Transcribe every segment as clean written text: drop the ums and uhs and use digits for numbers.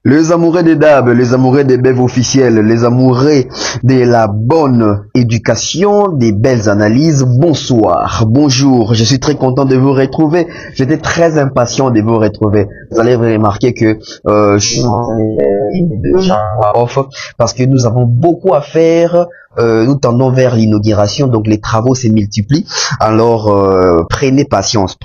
Les amoureux des DAB, les amoureux des bèves officiels, les amoureux de la bonne éducation, des belles analyses, bonsoir, bonjour, je suis très content de vous retrouver, j'étais très impatient de vous retrouver. Vous allez remarquer que je suis déjà off parce que nous avons beaucoup à faire. Nous tendons vers l'inauguration, donc les travaux se multiplient. Alors prenez patience,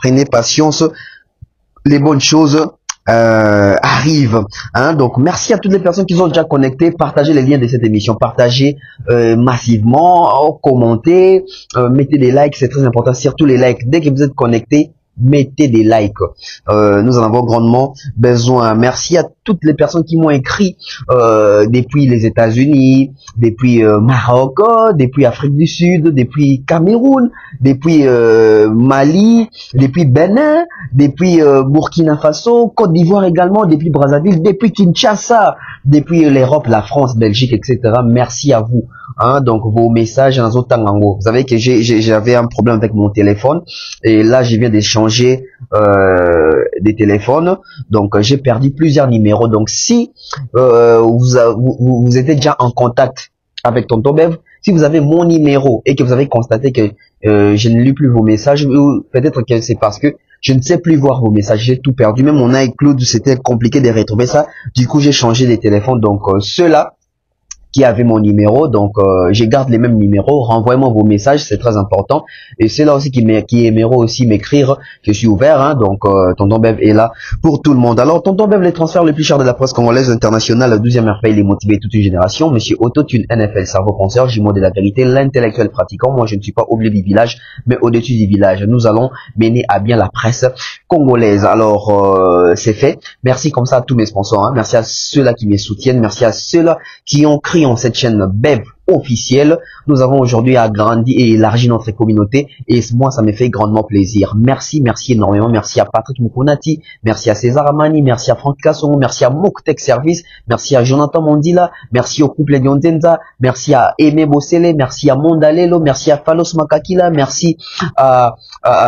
les bonnes choses arrive, hein. Donc merci à toutes les personnes qui sont déjà connectées. Partagez les liens de cette émission, partagez massivement, commentez, mettez des likes, c'est très important, surtout les likes. Dès que vous êtes connectés, mettez des likes, nous en avons grandement besoin. Merci à toutes les personnes qui m'ont écrit depuis les États-Unis, depuis Maroc, depuis Afrique du Sud, depuis Cameroun, depuis Mali, depuis Bénin, depuis Burkina Faso, Côte d'Ivoire également, depuis Brazzaville, depuis Kinshasa, depuis l'Europe, la France, Belgique, etc. Merci à vous. Hein, donc vos messages dans Otangango. Vous savez que j'avais un problème avec mon téléphone et là je viens d'échanger des téléphones, donc j'ai perdu plusieurs numéros. Donc si vous êtes déjà en contact avec Tonton Bev, si vous avez mon numéro et que vous avez constaté que je ne lis plus vos messages, peut-être que c'est parce que je ne sais plus voir vos messages, j'ai tout perdu. Même mon iCloud, c'était compliqué de retrouver ça. Du coup j'ai changé les téléphones. Donc ceux-là qui avait mon numéro, donc je garde les mêmes numéros, renvoyez-moi vos messages, c'est très important. Et c'est là aussi qui aimeront aussi m'écrire, je suis ouvert, hein, donc Tonton Bev est là pour tout le monde. Alors Tonton Bev, les transferts les plus chers de la presse congolaise internationale, la 12e merveille, les motivés toute une génération, Monsieur Autotune NFL, cerveau penseur, jumeau de la vérité, l'intellectuel pratiquant. Moi je ne suis pas au milieu du village, mais au-dessus du village. Nous allons mener à bien la presse congolaise. Alors c'est fait. Merci comme ça à tous mes sponsors, hein. Merci à ceux-là qui me soutiennent, merci à ceux-là qui ont créé en cette chaîne Bev officielle. Nous avons aujourd'hui agrandi et élargi notre communauté et moi ça me fait grandement plaisir. Merci énormément. Merci à Patrick Mukunati, merci à César Amani, merci à Franck Kassongo, merci à Moktech Service, merci à Jonathan Mondila, merci au couple Diontenza, merci à Aimé Bossele, merci à Mondalelo, merci à Falos Makakila, merci à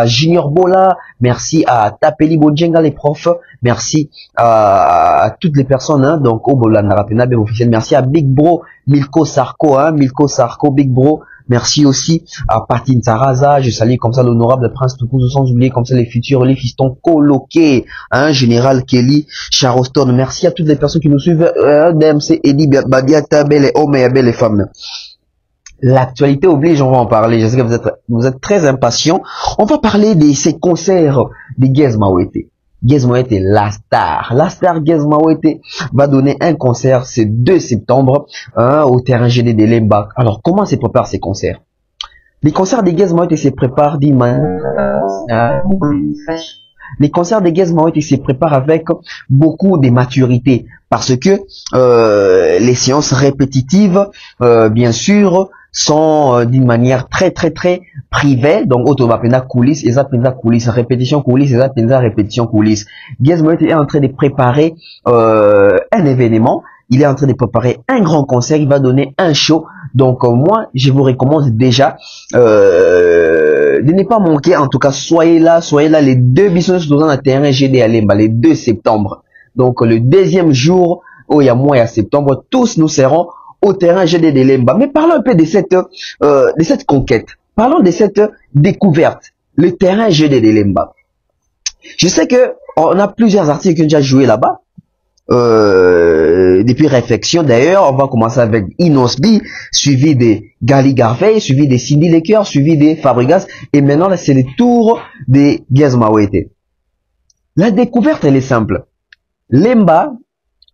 Junior Bola, merci à Tapeli Bonjenga les profs, merci à toutes les personnes, hein, donc au Bola Narapena Bev officiel, merci à Big Bro Milko Sarko, hein, Milko Sarko, Big Bro. Merci aussi à Patin Saraza, je salue comme ça l'honorable Prince Toukouzou, sans oublier comme ça les futurs, les fistons coloqués, hein, Général Kelly, Charoston. Merci à toutes les personnes qui nous suivent, DMC, Eddie, Badiata, belle hommes et belles femmes. L'actualité oblige, on va en parler. Je sais que vous êtes très impatients. On va parler de ces concerts de Gez Mawete. Gez Mawete, la star Gez Mawete va donner un concert ce 2 septembre, hein, au terrain GD de Lemba. Alors, comment se préparent ces concerts? Les concerts de Gez Mawete se préparent les concerts de Gez Mawete se préparent avec beaucoup de maturité parce que les séances répétitives, bien sûr, sont d'une manière très privée. Donc automapena coulisses, et ça coulisses, répétition coulisses, et ça répétition coulisses. Gez Mawete est en train de préparer un événement, il est en train de préparer un grand concert, il va donner un show. Donc moi je vous recommande déjà de ne pas manquer. En tout cas soyez là les 2 business dans un terrain GD à Lemba, les 2 septembre. Donc le deuxième jour, il y a mois et à septembre, tous nous serons au terrain GD de Lemba. Mais parlons un peu de cette conquête. Parlons de cette découverte. Le terrain GD de Lemba. Je sais que on a plusieurs artistes qui ont déjà joué là-bas. Depuis réflexion d'ailleurs, on va commencer avec Inosbi, suivi de Gali Garvey, suivi de Cindy Lecoeur, suivi de Fabregas. Et maintenant, là, c'est le tour de Gez Mawete. La découverte, elle est simple. Lemba,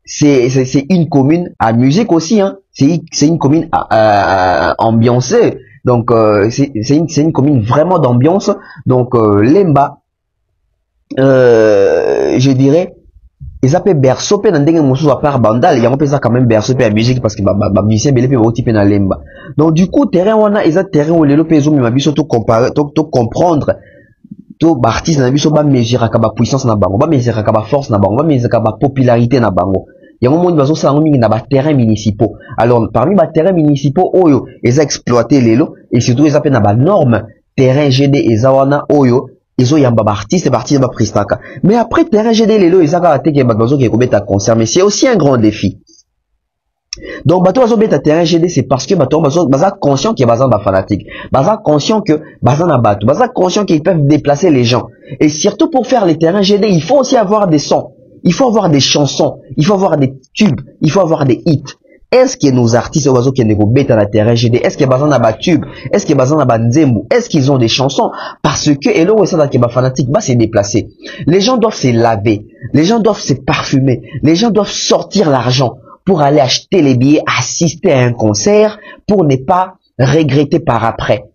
c'est une commune à musique aussi, hein. C'est une commune ambiancée. Donc c'est une commune vraiment d'ambiance. Donc Lemba, je dirais, ils appellent berceau pe ndenge musu à part bandal, il y a ça quand même berceau pe à musique parce que musicien belé pe oti pe na Lemba. Donc du coup terrain wana ils a terrain où les lopez mi mabiso to comparer to comprendre to artiste na biso ba mesurer ka ba puissance na bango, ba mesurer ka ba force na bango, ba mesurer ka ba popularité na bango. Il y a un moment où ils ont mis dans les terrains municipaux. Alors, parmi les terrains municipaux, ils ont exploité les lots et surtout ils appellent dans les normes terrain GD et Zawana Oyo ils ont yamba artiste parti ba pristaka. Mais après terrain GD lelo ils ont été que bazo qui commet un concert, mais c'est aussi un grand défi. Donc bato bazo beta terrain GD c'est parce que bato bazo conscient qu'il y a bazan ba fanatique, bazan conscient que bazan na bato, bazan conscient qu'ils peuvent déplacer les gens. Et surtout pour faire les terrains GD, il faut aussi avoir des sons, il faut avoir des chansons, il faut avoir des tubes, il faut avoir des hits. Est-ce que nos artistes oiseaux qui ont bêta la terrain GD, est-ce qu'il y a besoin d'un tube, est-ce qu'il y a besoin d'un nzembo, est-ce qu'ils ont des chansons? Parce que et là où ça dans fanatique va se déplacer. Les gens doivent se laver, les gens doivent se parfumer, les gens doivent sortir l'argent pour aller acheter les billets, assister à un concert pour ne pas regretter par après.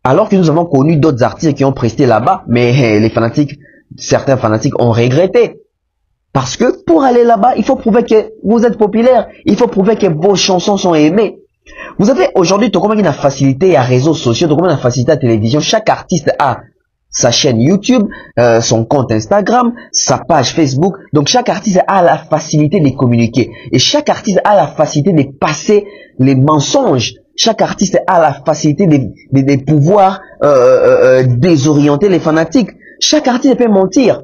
Alors que nous avons connu d'autres artistes qui ont presté là-bas, mais les fanatiques, certains fanatiques ont regretté. Parce que pour aller là-bas, il faut prouver que vous êtes populaire. Il faut prouver que vos chansons sont aimées. Vous avez aujourd'hui, tout comme il y a facilité à réseaux sociaux, tout comme il y a facilité à la télévision, chaque artiste a sa chaîne YouTube, son compte Instagram, sa page Facebook. Donc chaque artiste a la facilité de communiquer. Et chaque artiste a la facilité de passer les mensonges. Chaque artiste a la facilité de pouvoir désorienter les fanatiques. Chaque artiste peut mentir.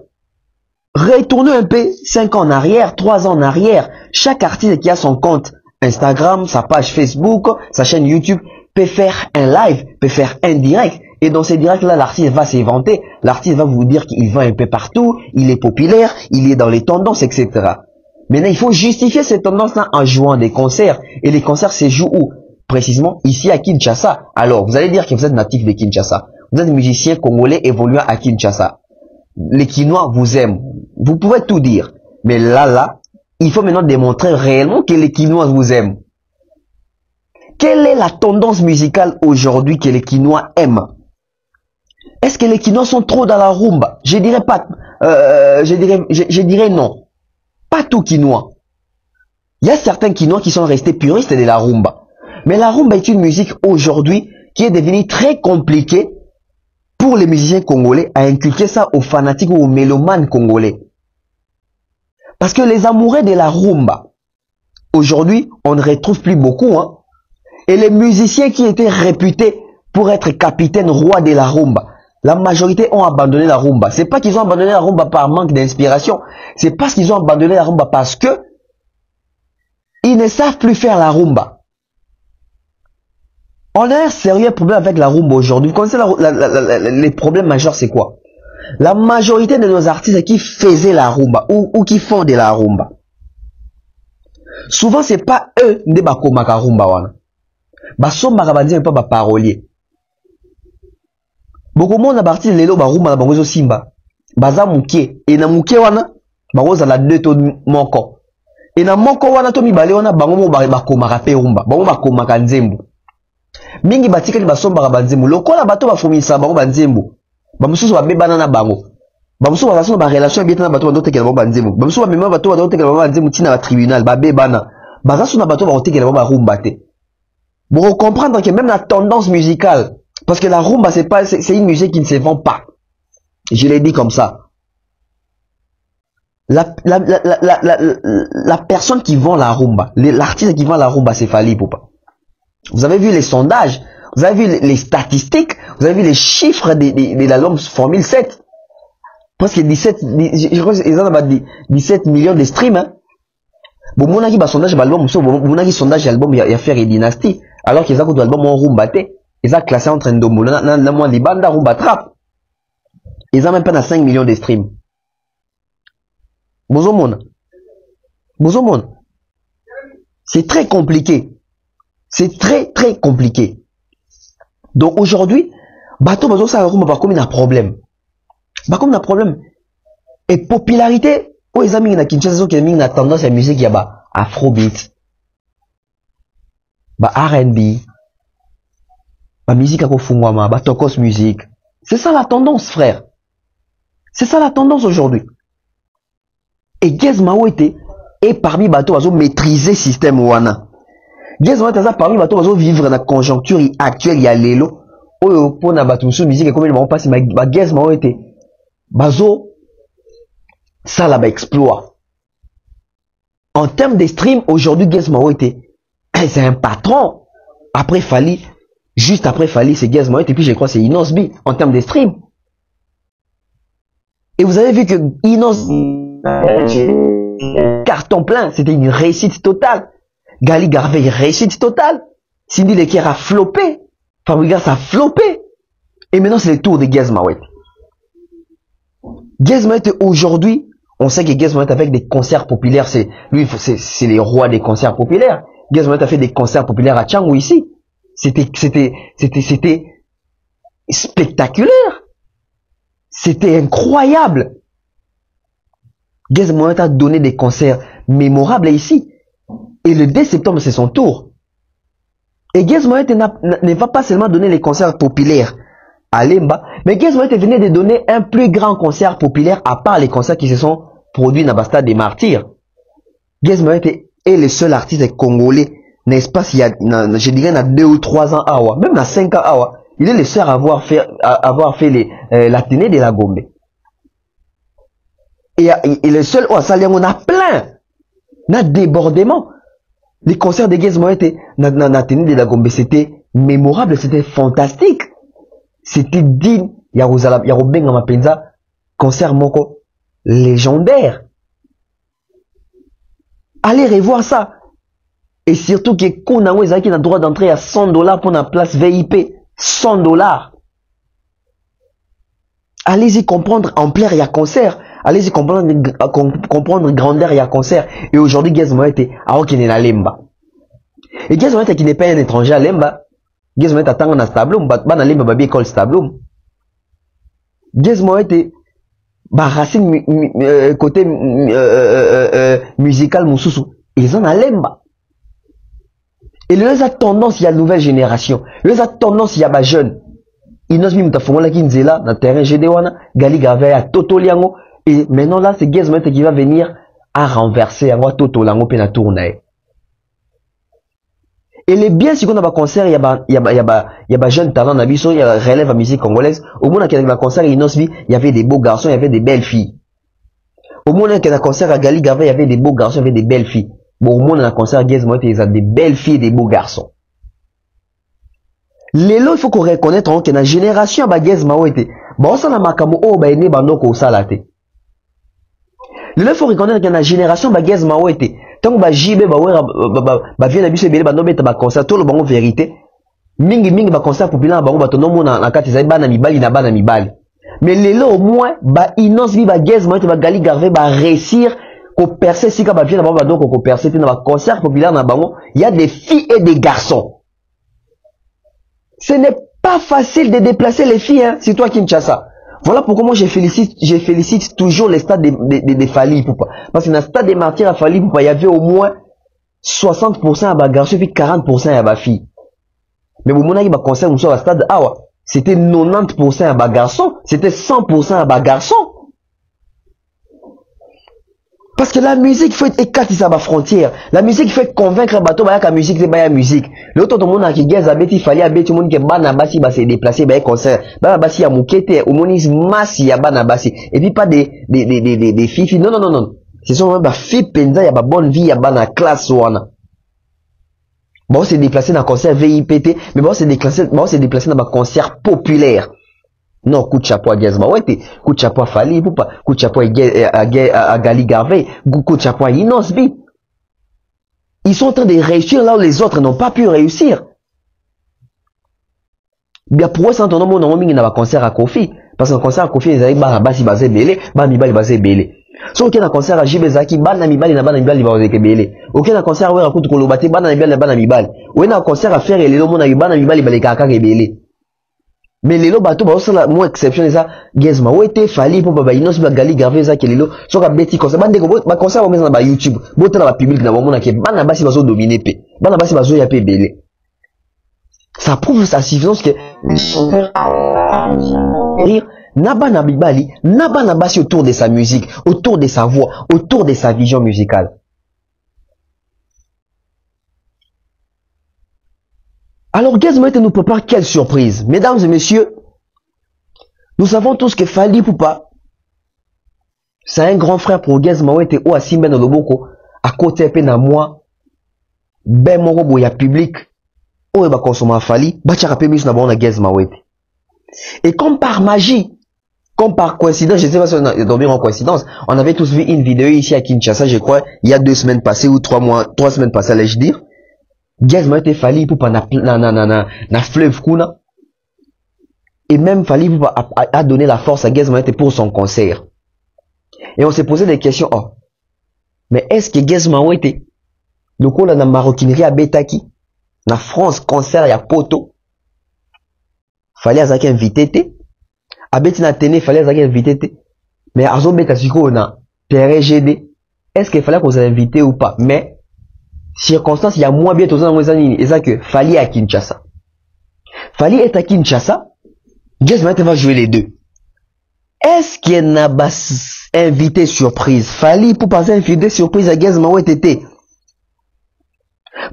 Retournez un peu 5 ans en arrière, 3 ans en arrière. Chaque artiste qui a son compte Instagram, sa page Facebook, sa chaîne YouTube peut faire un live, peut faire un direct. Et dans ces directs-là, l'artiste va s'inventer. L'artiste va vous dire qu'il va un peu partout, il est populaire, il est dans les tendances, etc. Maintenant, il faut justifier ces tendances-là en jouant des concerts. Et les concerts se jouent où? Précisément ici à Kinshasa. Alors, vous allez dire que vous êtes natif de Kinshasa. Vous êtes musicien congolais évoluant à Kinshasa. Les Kinois vous aiment. Vous pouvez tout dire. Mais là, il faut maintenant démontrer réellement que les Kinois vous aiment. Quelle est la tendance musicale aujourd'hui que les Kinois aiment? Est-ce que les Kinois sont trop dans la rumba? Je dirais pas. Je dirais non. Pas tout Kinois. Il y a certains Kinois qui sont restés puristes de la rumba. Mais la rumba est une musique aujourd'hui qui est devenue très compliquée pour les musiciens congolais à inculquer ça aux fanatiques ou aux mélomanes congolais. Parce que les amoureux de la rumba, aujourd'hui, on ne retrouve plus beaucoup. Hein. Et les musiciens qui étaient réputés pour être capitaines rois de la rumba, la majorité ont abandonné la rumba. C'est pas qu'ils ont abandonné la rumba par manque d'inspiration. C'est parce qu'ils ont abandonné la rumba parce que ils ne savent plus faire la rumba. On a un sérieux problème avec la rumba aujourd'hui. Vous connaissez les problèmes majeurs, c'est quoi? La majorité de nos artistes qui faisaient la rumba ou qui font de la rumba, souvent c'est pas eux qui font la rumba wana. Basomba kabandi pas ba parolier. Beaucoup monde parti lelo ba rumba na bango simba. Baza muke et na muke wana bango za la deux to moko. Et na moko wana to mibale wana bango mo ba komaka pe rumba. Bango ba komaka nzembo. Mingi batikali basomba banzembo lokola bato bafumisa bango banzembo bamususu babebana na bango bamususu bazasona ba relation bien na bato bazotekela bango banzembo bamususu bamema bato bazotekela bango banzembo tina ba tribunal babebana bazasona bato bazotekela bango rumba te. Pour comprendre que même la tendance musicale, parce que la rumba c'est une musique qui ne se vend pas, je l'ai dit comme ça. La personne qui vend la rumba, l'artiste qui vend la rumba, c'est Fally Ipupa. Vous avez vu les sondages, vous avez vu les statistiques, vous avez vu les chiffres de l'album Formule 7. Presque 17, je crois qu'ils ont 17 millions de streams. Hein. Bon, mon avis, sondage l'album, mon avis, sondage l'album, il y a fait Dynasty. Alors qu'ils ont fait l'album en rumba, ils ont classé entre Ndombo, dans moins de banda rumba trap. Ils ont même pas 5 millions de streams. Bozomon. C'est très compliqué. C'est très très compliqué. Donc aujourd'hui, bateau bazo ça rumba comme un problème. Bah comme un problème. Et popularité, oh les amis na Kinshasa qui a tendance à la musique ya ba afrobeat, ba R&B, ba musique à kofungwama, ba tokos musique. C'est ça la tendance, frère. C'est ça la tendance aujourd'hui. Et Gez Mawete est parmi bateau bazo maîtriser système wana. Gez Mawete ça parmi bateau bazo vivre dans la conjoncture actuelle ya lelo. Oyo pona bato sous musique comme ils vont passer ba Gez Mawete bazo ça là-bas exploit. En termes de stream, aujourd'hui, Gez Mawete, c'est un patron. Après Fally, juste après Fally, c'est Gez Mawete, et puis je crois que c'est Inosbi, en termes de stream. Et vous avez vu que Inos, carton plein, c'était une réussite totale. Gali Garvey, réussite totale. Cindy Leker a floppé. Fabregas a floppé. Et maintenant, c'est le tour de Gez Mawete. Gez Mawete, aujourd'hui, on sait que Gez Mawete avec des concerts populaires, c'est les rois des concerts populaires. Gez Mawete a fait des concerts populaires à Tchangou ici. C'était spectaculaire. C'était incroyable. Gez Mawete a donné des concerts mémorables ici. Et le 2 septembre, c'est son tour. Et Gez Mawete ne va pas seulement donner les concerts populaires à Lemba, mais Gez Mawete venait de donner un plus grand concert populaire à part les concerts qui se sont produits dans le Stade des Martyrs. Gez Mawete est le seul artiste congolais, n'est-ce pas, s'il y a, je dirais, dans 2 ou 3 ans, même dans 5 ans, il est le seul à avoir fait l'Athénée de la Gombe. Et le seul, on a plein, on a débordement. Les concerts de Gez Mawete dans l'Athénée de la Gombe, c'était mémorable, c'était fantastique. C'était digne. Il y a Robin Mapenza, concert moko légendaire. Allez revoir ça. Et surtout que Kounango Ezaki a le droit d'entrer à $100 pour la place VIP. $100. Allez-y comprendre ampleur, il y a concert. Allez-y comprendre grandeur, il y a concert. Et aujourd'hui, Gez Mawete a aucun à Lemba. Et Gez Mawete qui n'est pas un étranger à Lemba. Gez Mawete attend un stabloum, na Lemba babi école stabloum. Gez Mawete ba racine côté musical Moussousou. Ils ont à Lemba. Et le a tendance, il y a nouvelle génération. Le a tendance, il y a ba jeune. Inos mi mutafongola ki nzela na terrain Gédéwana, Gali Garvey à Toto Liango. Et maintenant là, c'est Gez Mawete qui va venir à renverser à Toto Liango pe na tourner. Et les biens, si on a un concert, il y a jeune talent, il y a relève à musique congolaise. Au moins, qu'il y a un concert, il y avait des beaux garçons, il y avait des belles filles. Au moins, qu'il y a un concert à Gali Garvey, il y avait des beaux garçons, il y avait des belles filles. Bon, au moins, dans un concert à Gez Mawete, il y a des belles filles et des beaux garçons. Lelo, il faut qu'on reconnaisse que dans la génération à Gez Mawete, bon, ça n'a pas comme oh, bah, né, bah, non, qu'on salate. Lelo, il faut reconnaître que dans la génération à Gez Mawete, tant que JB ba vient d'abus belé ba no beta ba concert tout le bon vérité mingi ba concert populaire ba ba tono mona na kati za bana mibali na bana mibali mais lelo au moins ba Inos bi ba Gez Mawete ba Gali Garvey ba réussir ko percer sika ba vient ba donc ko percer na ba concert populaire na bango il y a des filles et des garçons. Ce n'est pas facile de déplacer les filles hein, c'est toi Kinshasa. Voilà pourquoi moi je félicite toujours les stades de Fali Poupa. Parce que dans le stade des Martyrs à Fali Poupa, il y avait au moins 60% à bas garçons et 40% à bas filles. Mais au moment où il y a un concert sur le stade, c'était 90% à bas garçons, c'était 100% à bas garçons. Parce que la musique fait écarter sa frontière. La musique fait convaincre bateau que la musique c'est pas la musique. L'autre tout le monde qui gaze abeti fallait abeti tout le monde qui bana basi va se déplacer ba concert. Bana basi ya mukete au monis massi ya bana basi. Et puis pas des filles. Non. Ce sont ba filles penza ya ba bonne vie ya bana classe wana. Bon c'est déplacé dans concert VIPT mais bon c'est déplacé dans un concert populaire. Non, coup de chapeau à Gez Mawete, coup de chapeau à Fali Poupa, coup de chapeau à Gali Garvey, coup de chapeau à Inos Bi. Ils sont en train de réussir là où les autres n'ont pas pu réussir. Bien pour eux, c'est un tournoi où on a un concert à Kofi. Parce qu'un concert à Kofi, ils arrivent à basi basé belé, mibali basé belé. Sauf qu'il y a un concert à Jibezaki, bana mibali na bana mibali basé belé. Ok, un concert à Rakutu Kolobate, bana mibali na bana mibali. Ou un concert à faire et les lomo na bana mibali balé kaka belé. Mais les lots bateaux, bah, ça, moi, exception, ça, Gez Mawete, Fali, pour Baba Inos, Gali Garvey, ça, qui est les lots, soit qu'à Betty, comme ça, bande de, bah, comme ça, on met dans YouTube, bon, dans la public, dans le moment, qui est, bana basi, bazo dominé, bana basi, bazo yapé, belé. Ça prouve sa suffisance que, Naba Nabibali, Naba Nabasi autour de sa musique, autour de sa voix, autour de sa vision musicale. Alors, Gez Mawete nous prépare quelle surprise. Mesdames et messieurs, nous savons tous que Fali Poupa, c'est un grand frère pour Gez Mawete ou à Simben Loboko, à côté de moi, ben moro ya public, ou ba consommer Fali, ba tchaka pe mis na bon na Gez Mawete. Et comme par magie, Comme par coïncidence, je ne sais pas si on a dormi en coïncidence, on avait tous vu une vidéo ici à Kinshasa, je crois, il y a 2 semaines passées ou 3 semaines passées, allais-je dire. Gaz m'a été fallu pour pas na fleuve kuna. Et même fallu pour a donné la force à Gaz m'a été pour son concert. Et on s'est posé des questions, oh. Mais est-ce que Gaz m'a été? Le coup là, na maroquinerie à Betaki, na France, concert, il y a poto. Fallait à Zaki invité, te. À Betina Téné, fallait à Zaki invité, te. Mais à Zombe Tassiko, on a terrain GD. Est-ce qu'il fallait qu'on s'est invité ou pas? Mais, circonstance, il y a moins bien, tout ça, et ça que Fali à Kinshasa. Fali est à Kinshasa. Gaz m'a va jouer les deux. Est-ce qu'il y a un invité surprise? Fali pour passer invité surprise à Gaz m'a été.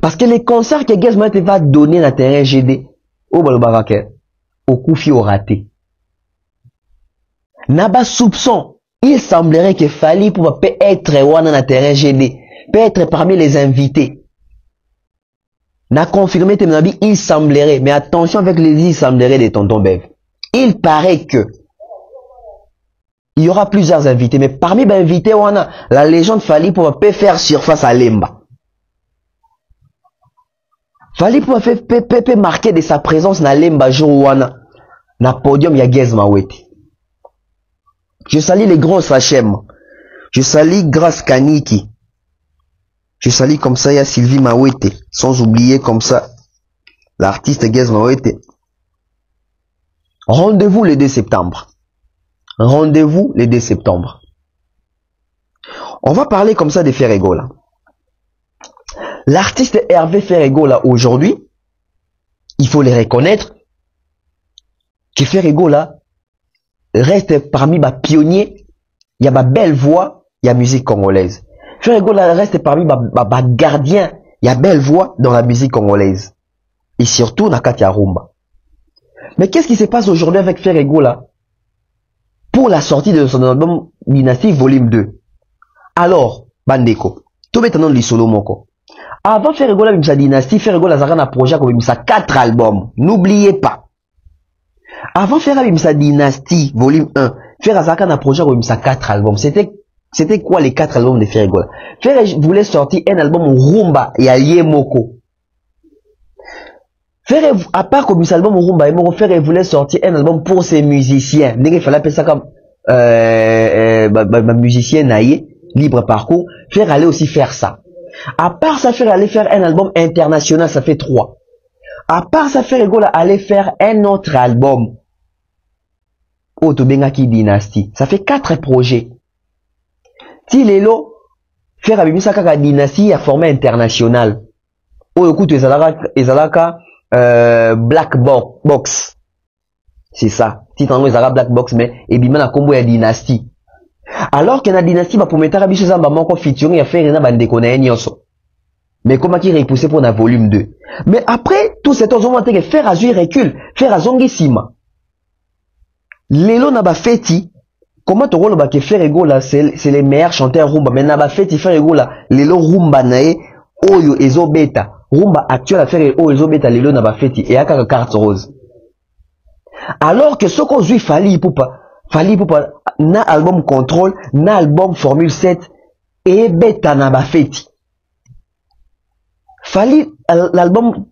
Parce que les concerts que Gaz m'a va donner dans le terrain GD, au Balbarake, au Koufi au raté. Naba soupçon, il semblerait que Fali pour peut être dans le terrain GD, peut être parmi les invités. N'a confirmé Temenabi, il semblerait, mais attention avec les il semblerait de Tonton Bev. Il paraît que il y aura plusieurs invités, mais parmi les invités, on a la légende Fali pour peut faire surface à Lemba. Fali pour faire marquer de sa présence dans Lemba jour wana na podium ya Gaz Mawete. Je salue les grands Sachem. Je salue Grace Kaniki. Je salue comme ça ya Sylvie Mawete, sans oublier comme ça l'artiste Gaz Mawete. Rendez-vous le 2 septembre. Rendez-vous le 2 septembre. On va parler comme ça de Ferrego là. L'artiste Hervé Ferrego là aujourd'hui, il faut les reconnaître que Ferrego là reste parmi les pionniers, il y a ma belle voix, il y a musique congolaise. Ferrego là reste parmi les gardiens, il y a belle voix dans la musique congolaise. Et surtout dans Katia Rumba. Mais qu'est-ce qui se passe aujourd'hui avec Ferrego là pour la sortie de son album Dynasty Volume 2? Alors, Bandeko, tout maintenant le solo moko. Avant Ferrego là, sa Dynasty, Ferrego là, ça a un projet comme ça 4 albums. N'oubliez pas. Avant Ferrego sa Dynasty Volume 1, Ferrego ça a un projet comme ça 4 albums. C'était quoi les 4 albums de Ferrego là? Ferrego voulait sortir un album Rumba et Allié Moko. Ferrego, à part comme ça album Rumba et Moko, Ferrego voulait sortir un album pour ses musiciens. Il fallait appeler ça comme musicien naïe, libre parcours. Ferrego allait aussi faire ça. À part ça, Ferrego allait faire un album international, ça fait 3. À part ça, Ferrego allait faire un autre album. Otobengaki Dynasty. Ça fait 4 projets. Tilelo, Ferrego Sakaka Dynasty a formé international. Oh, écoute, Ezalaka, Black Box. C'est ça. Titre Ezalaka Black Box, mais, et bima na combo ya Dynasty. Alors que la Dynasty va pour mettre à biche zamba manko featuring à faire une déconner nyoso. Mais comment qui repoussé pour la volume 2. Mais après, tout cet autre moment que faire à jouer recule, faire à zongi sima. Lelo naba feti, comment tu rôle que Ferrego là, c'est les meilleurs chanteurs rumba, mais naba feti Ferrego là, lelo rumba nae, oyo ezo beta, rumba actuel à faire oyo ezo beta lelo naba feti, et aka carte rose. Alors que ce qu'on joue Fali Poupa, na album Contrôle, na album Formule 7, et beta naba feti. Fali l'album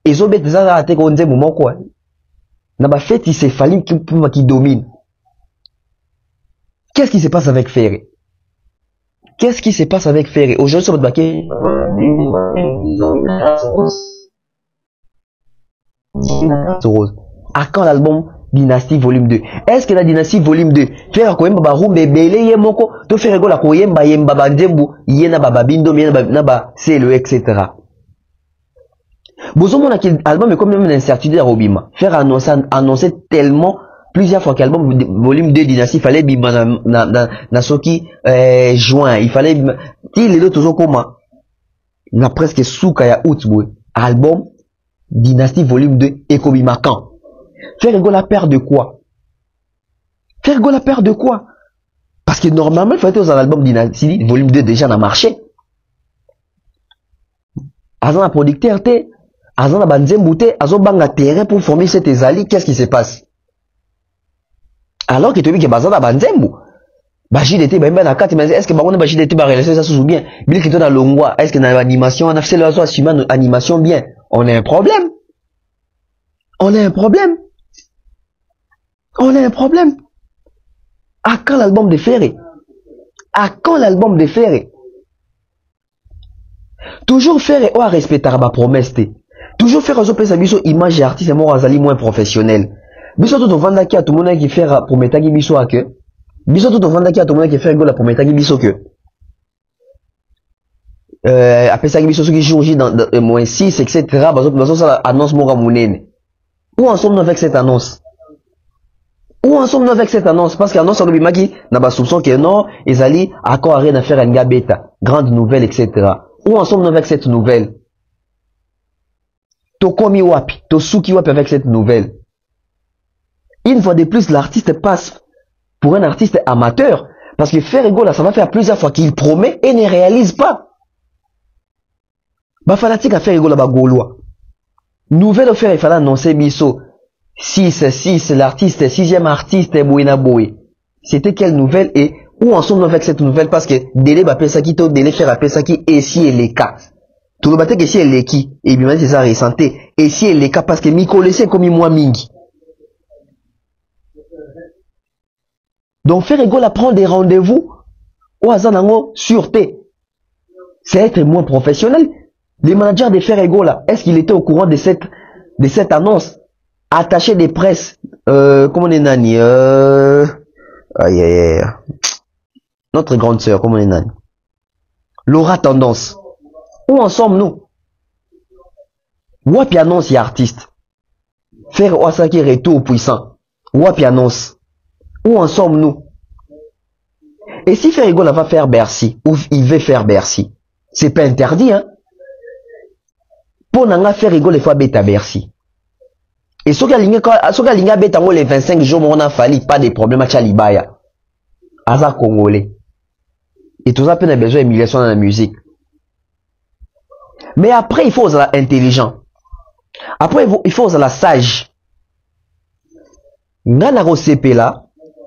ezo beta ça a été qu'on dit moment quoi. Naba feti c'est Fali qui domine. Qu'est-ce qui se passe avec Ferré? Qu'est-ce qui se passe avec Ferré? Aujourd'hui sur votre baquet. Rose. À quand l'album Dynasty Volume 2? Est-ce que la Dynasty Volume 2 faire quoi yemba rumbe belé yemoko to faire go la ko yemba bandembu yena baba bindo yena ba c'est le etc. Bozomo na quel album est comme une incertitude à Robima. Faire annoncer tellement plusieurs fois qu'album volume 2 Dynasty fallait bima na soki juin, il fallait il est toujours comment na presque souka ya août album Dynasty Volume 2 et kobima quand. Ferrego la perd de quoi? Ferrego la perd de quoi? Parce que normalement, il faut être dans l'album Dynasty Volume 2 déjà dans le marché. Azan a producteur, Azan a banzembouté, Azan banga terrain pour former cet ezali, qu'est-ce qui se passe? Alors que tu dis que bazana banzembo. Baji d'été, ben na carte, mais est-ce que baron baji d'été va réaliser ça sous bien? Bill qui dans longwa, est-ce que dans l'animation, on a fait le soir suivant animation bien? On a un problème. On a un problème. On a un problème. À quand l'album de Ferré? À quand l'album de Ferré? Toujours Ferré, ou à respecter ma promesse. Toujours faire aux opérations biso image et artiste moi azali moins professionnel. Biso tout vanda ki a tout monde qui faire pour mettre qui biso à que. Biso tout vanda ki a tout monde qui faire gola pour mettre qui biso que. Après ça biso qui joue dans moins 6 etc. Bazo ça annonce moi monene. Où en sommes-nous avec cette annonce? Où en sommes-nous avec cette annonce? Parce qu'annonce on bimaki na ba soupçon que non, ezali accord à rien à faire un bêta, grande nouvelle etc. Où en sommes-nous avec cette nouvelle? Tokomi wapi, Tosuki wapi avec cette nouvelle. Une fois de plus, l'artiste passe pour un artiste amateur. Parce que Ferré Gola, ça va faire plusieurs fois qu'il promet et ne réalise pas. Bah, fanatique à Ferré Gola, bah, gaulois. Nouvelle offert, il fallait annoncer Bisso. 6, l'artiste, 6e artiste, Bouina Boué. C'était quelle nouvelle et où en sommes-nous avec cette nouvelle? Parce que délai, bah, Pesaki, délai, faire Pesaki, et si et les cas. Tout le matin que si elle est qui et bien c'est ça ressenté et si elle est cas parce que Miko laissé comme moi mingi. Donc faire égale à prendre des rendez-vous au hasard sûreté. C'est être moins professionnel. Les managers de faire égale là, est-ce qu'il était au courant de cette annonce? Attaché des presses, comment on est nani, notre grande sœur, comment on est nani, Laura Tendance. Où en sommes-nous? Wapi annonce y artiste. Faire Osaki retour puissant. Wapi annonce. Où en sommes-nous? Et si Ferrigola va faire Bercy, ou il veut faire Bercy, c'est pas interdit, hein? Pour n'anga Ferrigola, il faut bêta Bercy. Et ce qu'il y a bêta les 25 jours, on a fallu pas de problème à Chalibaya. Aza Congolais. Et tout ça, peut avoir besoin d'humiliation dans la musique. Mais après, il faut être intelligent. Après, il faut être sage. Ngana CP là,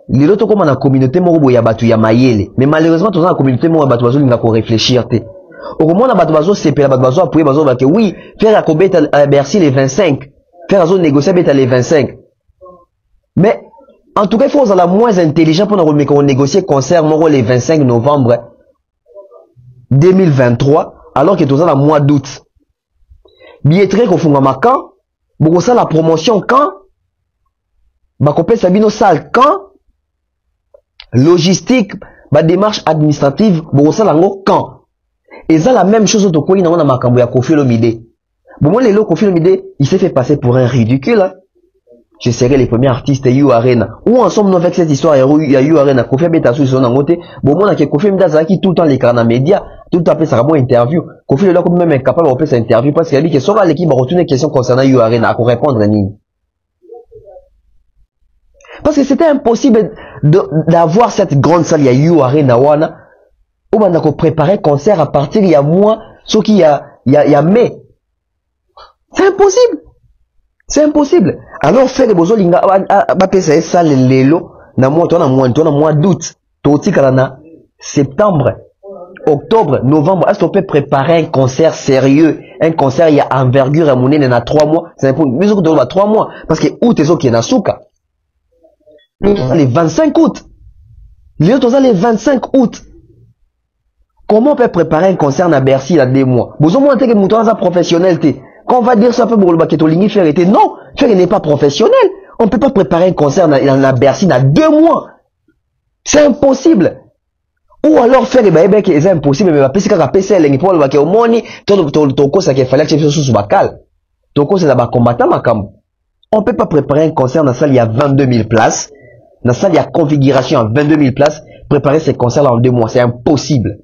les autres comme la communauté moro ya batu ya mayele. Mais malheureusement, dans la communauté moro batu bazo linga ko réfléchir te. Au moment na batu bazo CP là, batu bazo appuyer bazo ba que oui, faire la cobeta à Bercy les 25, faire zone négocier beta les 25. Mais en tout cas, il faut être moins intelligent pour nous négocier concert moro les 25 novembre 2023. Alors que tout ça, le mois d'août. Billetterie qu'on fait ma quand, beaucoup ça la promotion quand, bah qu'on paye sabino salle quand, logistique, bah démarche administrative, beaucoup ça l'ango quand. Et ça la même chose au coin dans ma cambo ya Koffi Olomide. Bon moi les lots Koffi Olomide, il s'est fait passer pour un ridicule. Hein? Je serai les premiers artistes You Arena. Où en sommes-nous avec cette histoire? Il y a You Arena, Koffi Olomide sur son côté. Bon moi que Koffi Olomide qui tout le temps les carnets médias. Tout le temps fait ça interview. Koffi Olomide comme même incapable de faire cette interview parce qu'il a dit que sera l'équipe va retourner une question concernant You Arena à répondre à Nini. Parce que c'était impossible d'avoir cette grande salle, il y a You Arena Wana, où on a préparé un concert à partir il y a mois, ce qui y a mai. C'est impossible. C'est impossible. Alors faire les besoins linga ba pesa salle lelo na mois d'août, toti kalana septembre. Octobre, novembre, est-ce qu'on peut préparer un concert sérieux? Un concert, il y a envergure à monnaie, il y en a 3 mois. C'est un peu, mais il y a 3 mois. Parce que août, c'est ce qui est dans souka. Les 25 août. Les autres, les 25 août. Comment on peut préparer un concert à Bercy, il y a 2 mois? Vous avez montré que nous sommes professionnels. Quand on va dire ça, pour le baquet au ligne, faire été, non, faire n'est pas professionnel. On ne peut pas préparer un concert à Bercy dans 2 mois. C'est impossible. Ou alors faire les baébés qui est impossible, mais parce que la PC est pour le au moni, ton cause c'est qu'il fallait que tu fasses sous bacal. Ton cause c'est d'abord combattant ma cam. On peut pas préparer un concert dans la salle il y a 22 000 places. Dans la salle il y a configuration à 22 000 places. Préparer ces concerts là en 2 mois, c'est impossible.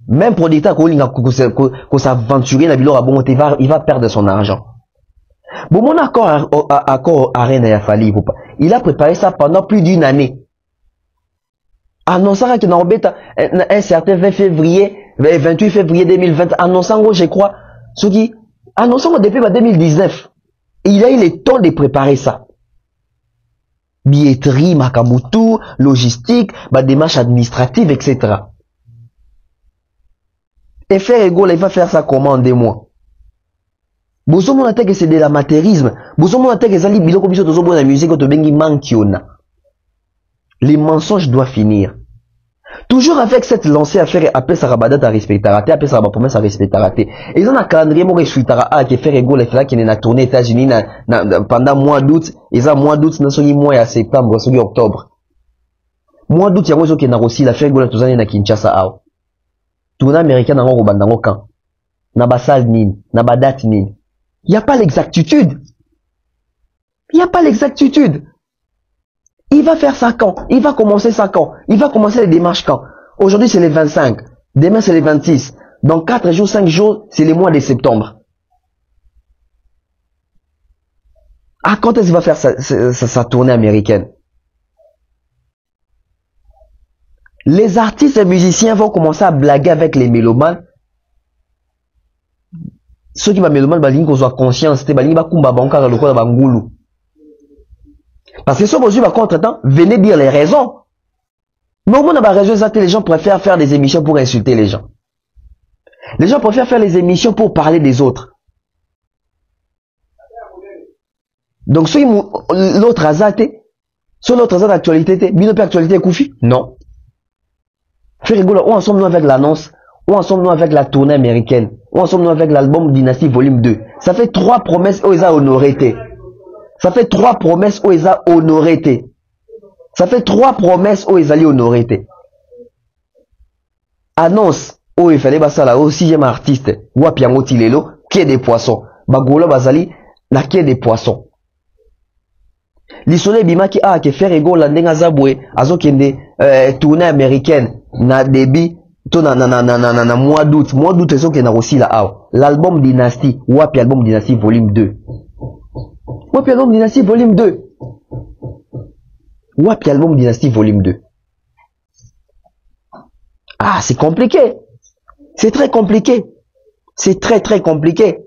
Même producteur qu'on s'aventurer dans le bon, il va perdre son argent. Bon, mon accord Arena il a fallu, il a préparé ça pendant plus d'1 année. Annonçant qu'il y a un certain 20 février, 28 février 2020, annonçant, je crois, ce qui, annonçant depuis 2019. Et il a eu le temps de préparer ça. billetterie, makabutu, logistique, bah, démarche administrative, etc. Et faire égale, il va faire ça comment en 2 mois? Bozo mon attaque c'est de l'amateurisme. Bozo mon attaque c'est ali biloko biso tozo bona musique to bengi mankiona. Les mensonges doivent finir. Toujours avec cette lancée à faire après ça rabadat à respecter raté après ça promesse à respecter raté. Et ils ont un calendrier mo resuitara a qui faire égale là qui na tourné États-Unis pendant mois d'août, ils ont mois d'août na songi mois à septembre, songi octobre. Mois d'août yango zo qui na aussi la faire égale tozani na Kinshasa a. Tourna américain na ngo bandango kan. Na basal nini, na badat nini. Il n'y a pas l'exactitude. Il n'y a pas l'exactitude. Il va faire ça quand? Il va commencer ça quand? Il va commencer les démarches quand? Aujourd'hui, c'est les 25. Demain, c'est les 26. Dans 4 jours, 5 jours, c'est les mois de septembre. Ah, quand est-ce qu'il va faire sa tournée américaine? Les artistes et musiciens vont commencer à blaguer avec les mélomanes. Ceux qui va mélomanes, balingi qu'on soit conscience, c'est balingi ba kumba banka le quoi bangulu. Parce que ceux qui va contre-temps, venez dire les raisons. Mais au moins on a raison, les gens préfèrent faire des émissions pour insulter les gens. Les gens préfèrent faire les émissions pour parler des autres. Donc ceux l'autre azaté, sur l'autre azat actualité, bien pas actualité koufi, non. Fait rigolo, où ensemble nous avec l'annonce, où ensemble nous avec la tournée américaine, où ensemble nous avec l'album Dynasty Volume 2. Ça fait 3 promesses où ils ont honoré. Ça fait 3 promesses où ils ont honoré. Ça fait 3 promesses où ils allaient honorer. Annonce où il fallait passer là au 6e artiste, Wapiango Tilelo, qui est des poissons. Bagoula Bazali, la qui est des poissons. L'isole bima qui a que faire ego la ndenga zabwe azo kende tournée américaine na débit to na mois d'août ezo kena aussi là l'album Dynasty wapi album Dynasty volume 2 wapi album Dynasty volume 2 wapi album Dynasty volume 2. Ah, c'est compliqué, c'est très compliqué, c'est très compliqué.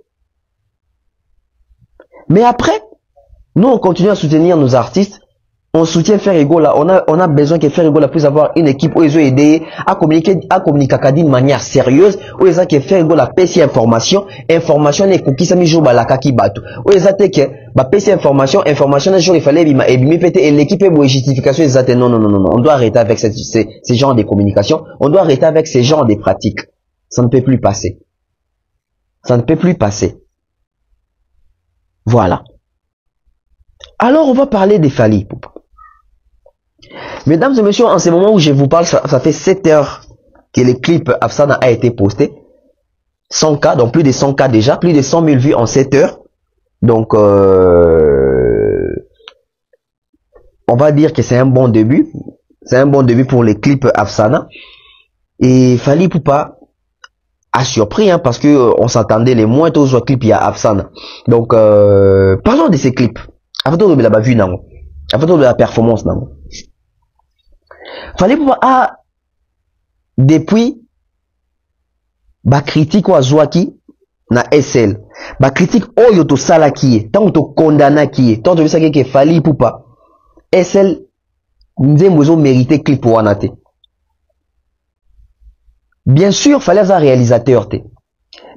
Mais après nous, on continue à soutenir nos artistes. On soutient Ferregola. On a besoin que Ferregola puisse avoir une équipe où ils ont aidé à communiquer d'une manière sérieuse. Où ils ont que Ferregola pèse information. Information n'est qu'au qui s'est mis jour à la kaki bateau. Où ils ont que pèse information. Information, un jour il fallait et l'équipe est justification. Ils ont dit non. On doit arrêter avec ces genres de communication. On doit arrêter avec ces genres de pratiques. Ça ne peut plus passer. Ça ne peut plus passer. Voilà. Alors, on va parler des Fally Ipupa. Mesdames et messieurs, en ce moment où je vous parle, ça fait 7 heures que le clip Afsana a été posté. 100K, donc plus de 100K déjà, plus de 100 000 vues en 7 heures. Donc, on va dire que c'est un bon début. C'est un bon début pour les clips Afsana. Et Fally Ipupa a surpris, hein, parce que on s'attendait les moins tôt aux clips, il y a Afsana. Donc, parlons de ces clips. Avant de la vue, non. Avant de la performance, non. Fallait pouvoir, depuis, critique ou azwaki, na SL. Critique oyo to sala qui est, tant to condamna qui est, tant to visage que Fally Ipupa, SL, nous mérité clip pour anate. Bien sûr, fallait avoir réalisateur, te.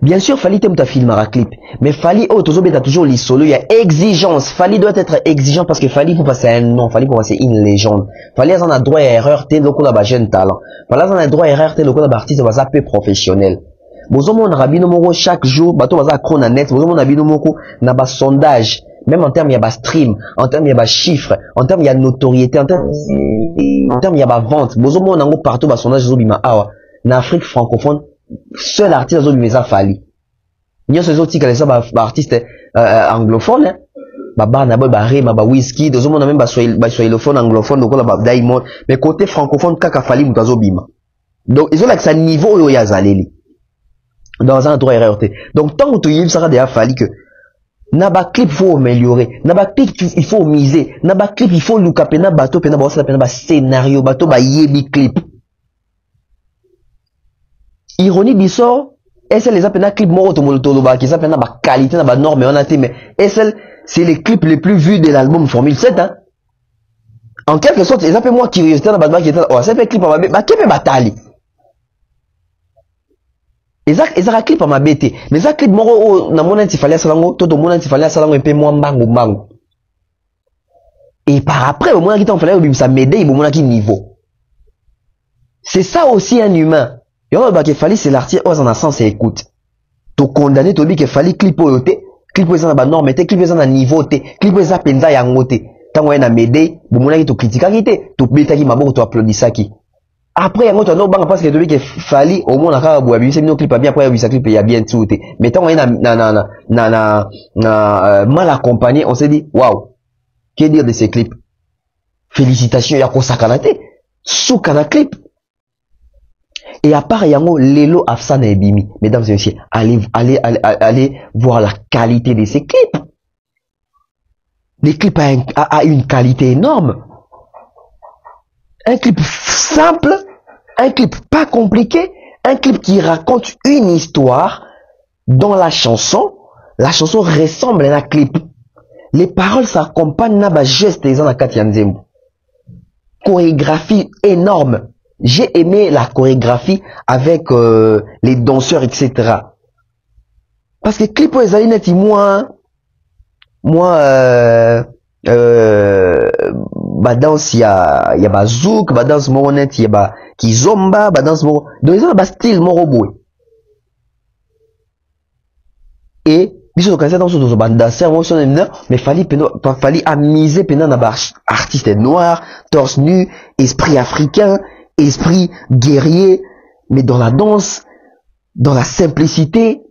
Bien sûr, Fally te filmer un clip, mais Fally t'as toujours les solos, il y a exigence. Fally doit être exigeant parce que Fally pour passer un nom, Fally pour passer une légende. Fally en a droit à erreur, t'es le coup d'un jeune talent. Fally en a droit à erreur, t'es le coup d'un artiste peu professionnel. Bozo mon rabino moko chaque jour, bateau baza chrono net, bozo mon rabino moko na ba sondage. Même en termes, il y a ba stream, en termes, il y a ba chiffres, en termes, il y a notoriété, en termes, il y a ba vente. Bozo mon nango partout ba sondage zo bima awa. Na Afrique francophone, seul artiste zo bimeza Fally. Nous sommes aussi les artistes anglophones, Barna Boy, Rema, Whisky, deux hommes même soilophone, anglophone, donc on a Diamond, mais côté francophone, Kaka Fally Moutazo Bima. Donc ils ont là que ça niveau où il y a Zaleli. Dans un droit erreur. Donc tant que tu y ça déjà Fally que Naba clip faut améliorer, Naba clip il faut miser, Naba clip il faut look up, Naba bateau, Naba ça Naba scénario, bateau ba yebi clip. Ironie bissort. SL les appels clip moro tomolotoloba qui s'appelle na qualité na norme on a été mais SL c'est les clips les plus vus de l'album Formule 7 hein. En quelque sorte, ils appellent moi curiosité dans le qui était oh, ça fait clip à ma bête, bah, qui peut batali? Ils ont clip à ma bête, mais ça clip, moi, na mon il fallait salango, tout le monde il fallait salango, et puis moi, bango. Et par après, au moins, il fallait ça m'aider, il y a niveau. C'est ça aussi un humain. Et on va qu'il fallait, c'est l'artiste, oh, en a sens et écoute. Tu condamné, tu dis qu'il fallait clip au yote, clip au na norme, clip au niveau, clip au penza yangote. Quand on a m'aider, bon, on tu critiques, tu bêta qui m'a beau, tu applaudis ça qui. Après, il y a un autre parce que tu dis qu'il fallait, au moins, on a boire, c'est une clip bien, après, il y a clip, il y a bien tout. Mais tant on est mal accompagné, on s'est dit, waouh, que dire de ces clips? Félicitations, il y a quoi ça canate? Sous cana clip. Et à part Yango, Lelo Afsan et Bimi, mesdames et messieurs, allez voir la qualité de ces clips. Les clips a une qualité énorme. Un clip simple, un clip pas compliqué, un clip qui raconte une histoire dans la chanson ressemble à un clip. Les paroles s'accompagnent d'un geste des gens à Katianzembo. Chorégraphie énorme. J'ai aimé la chorégraphie avec les danseurs, etc. Parce que clip aux alinettes, moi, danse il y a bazouk, danse moronette, il y a kizomba, danse moro. Donc ils ont un style moroboué. Et biso to kanisa dans ce danseur mais fallait amuser pendant na artiste noir, torse nu, esprit africain, esprit guerrier, mais dans la danse, dans la simplicité,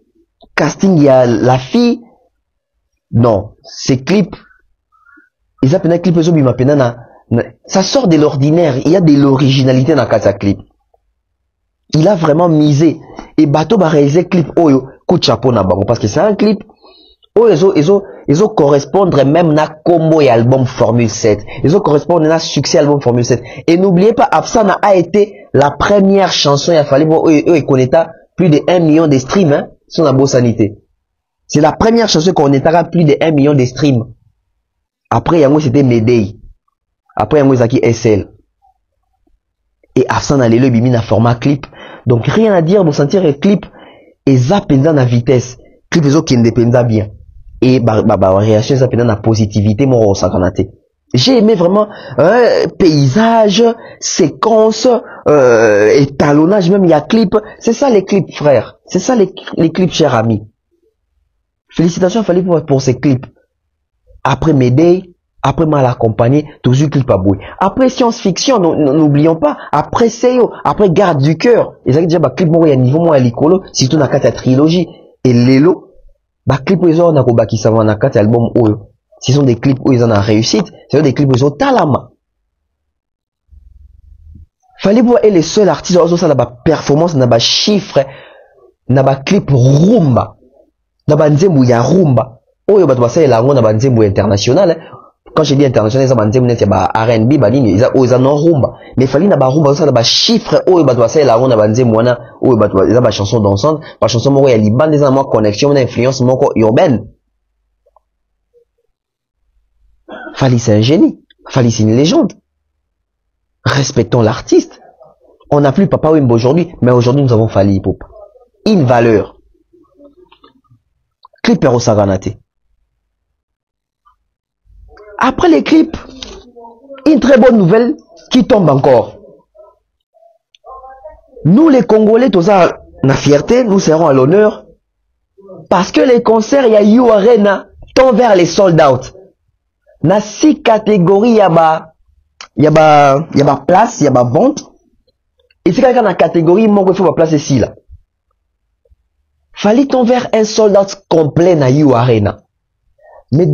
casting, il y a la fille. Non, ces clips, ils appellent un clip, ça sort de l'ordinaire, il y a de l'originalité dans le clip. Il a vraiment misé. Et Bato va réaliser clip, oh, coup de chapeau na bango, parce que c'est un clip, oh, ils ont correspondre même na combo et album Formule 7. Ils ont correspondre na succès album Formule 7. Et n'oubliez pas, Afsana a été la première chanson, il a fallu, il connaît plus de 1 million de streams, hein, sur la bonne sanité. C'est la première chanson qu'on est plus de 1 million de streams. Après, Yango, c'était Medei. Après, Yango, Zaki SL. Et Afsana Lelo, bimi na format clip. Donc, rien à dire, vous sentir le clip, et zap pendant la vitesse. Clip, ils ont qui indépendant bien. Et réaction ça pendant la positivité mon sakanate. J'ai aimé vraiment paysage, séquence, étalonnage, même il y a clip. C'est ça les clips frères. C'est ça les clips chers amis. Félicitations fallait pour ces clips. Après m'aider, après mal accompagné, toujours clip à bouer. Après science-fiction, n'oublions pas. Après Seyo, après Garde du cœur. Ils ont dit bah clip moi il y a niveau moi à l'écolo, surtout dans la trilogie et Lelo. Bah clip où ils ont qui savent dans 4 albums où ce sont des clips où ils ont la réussite, c'est des clips où ils ont talama. Fallait voir les seuls artistes où ça n'a pas performance, n'a pas chiffre, n'a pas clip rumba, n'a pas nzembo ya rumba. Oh yo bah ça la on n'a pas nzembo international. Quand j'ai dit international, ça nzembo net ba R&B ba nini, ils ont non rumba. Mais fallait n'a pas rumba ça n'a pas chiffre. Oh yo bah ça la on n'a pas nzembo na, oh yo bah ils ont ba chanson dansante, ba chanson moko ya liban des amours connexion, influence moko urbaine. Fali c'est un génie. Fali c'est une légende. Respectons l'artiste. On n'a plus Papa Wemba aujourd'hui, mais aujourd'hui nous avons Fali Hip Hop. Une valeur. Clipero Saganate. Après les clips, une très bonne nouvelle qui tombe encore. Nous les Congolais, tous ça, la fierté, nous serons à l'honneur. Parce que les concerts, il y a You Arena, tend vers les sold out. Dans 6 catégories, il y a place, il y a vente. Et c'est quand dans la catégorie, moi, il faut ma place ici, là. Fallait tend vers un sold out complet dans You Arena. Mais,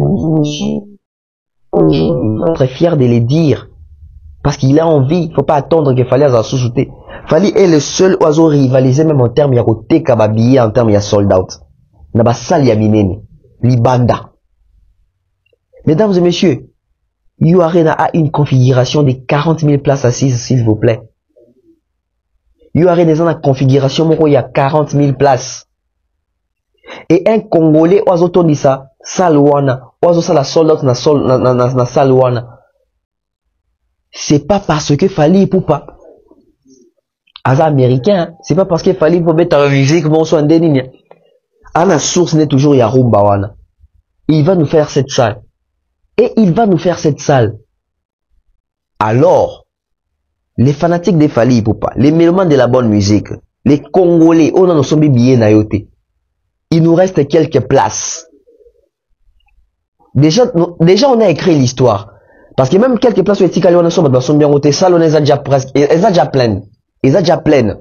très fier de les dire. Parce qu'il a envie, il faut pas attendre qu'il fallait à sous-souter. Fallait est le seul oiseau rivalisé, même en termes, il y a côté kababillet, en termes, il y a sold out. N'a pas ça, il y a minene. Libanda. Mesdames et messieurs, You Arena a une configuration de 40 000 places assises, s'il vous plaît. You Arena est dans la configuration, il y a 40 000 places. Et un Congolais, oiseau dit ça, Salwana, oiseau ça la sold out na Salwana. c'est pas parce que Fally Ipupa as américain, c'est pas parce que Fally Ipupa mettre la musique bon soit ndeni. À la source n'est toujours Yarumba wana. Il va nous faire cette salle. Et il va nous faire cette salle. Alors, les fanatiques de Fally Ipupa, les mélomanes de la bonne musique, les Congolais, on a nos sombi billets nayoté. Il nous reste quelques places. Déjà, on a écrit l'histoire. Parce que même quelques places où les Tikali, on a sont bien rotés, ça, on est déjà presque, elles sont déjà pleines. Elles sont déjà pleines.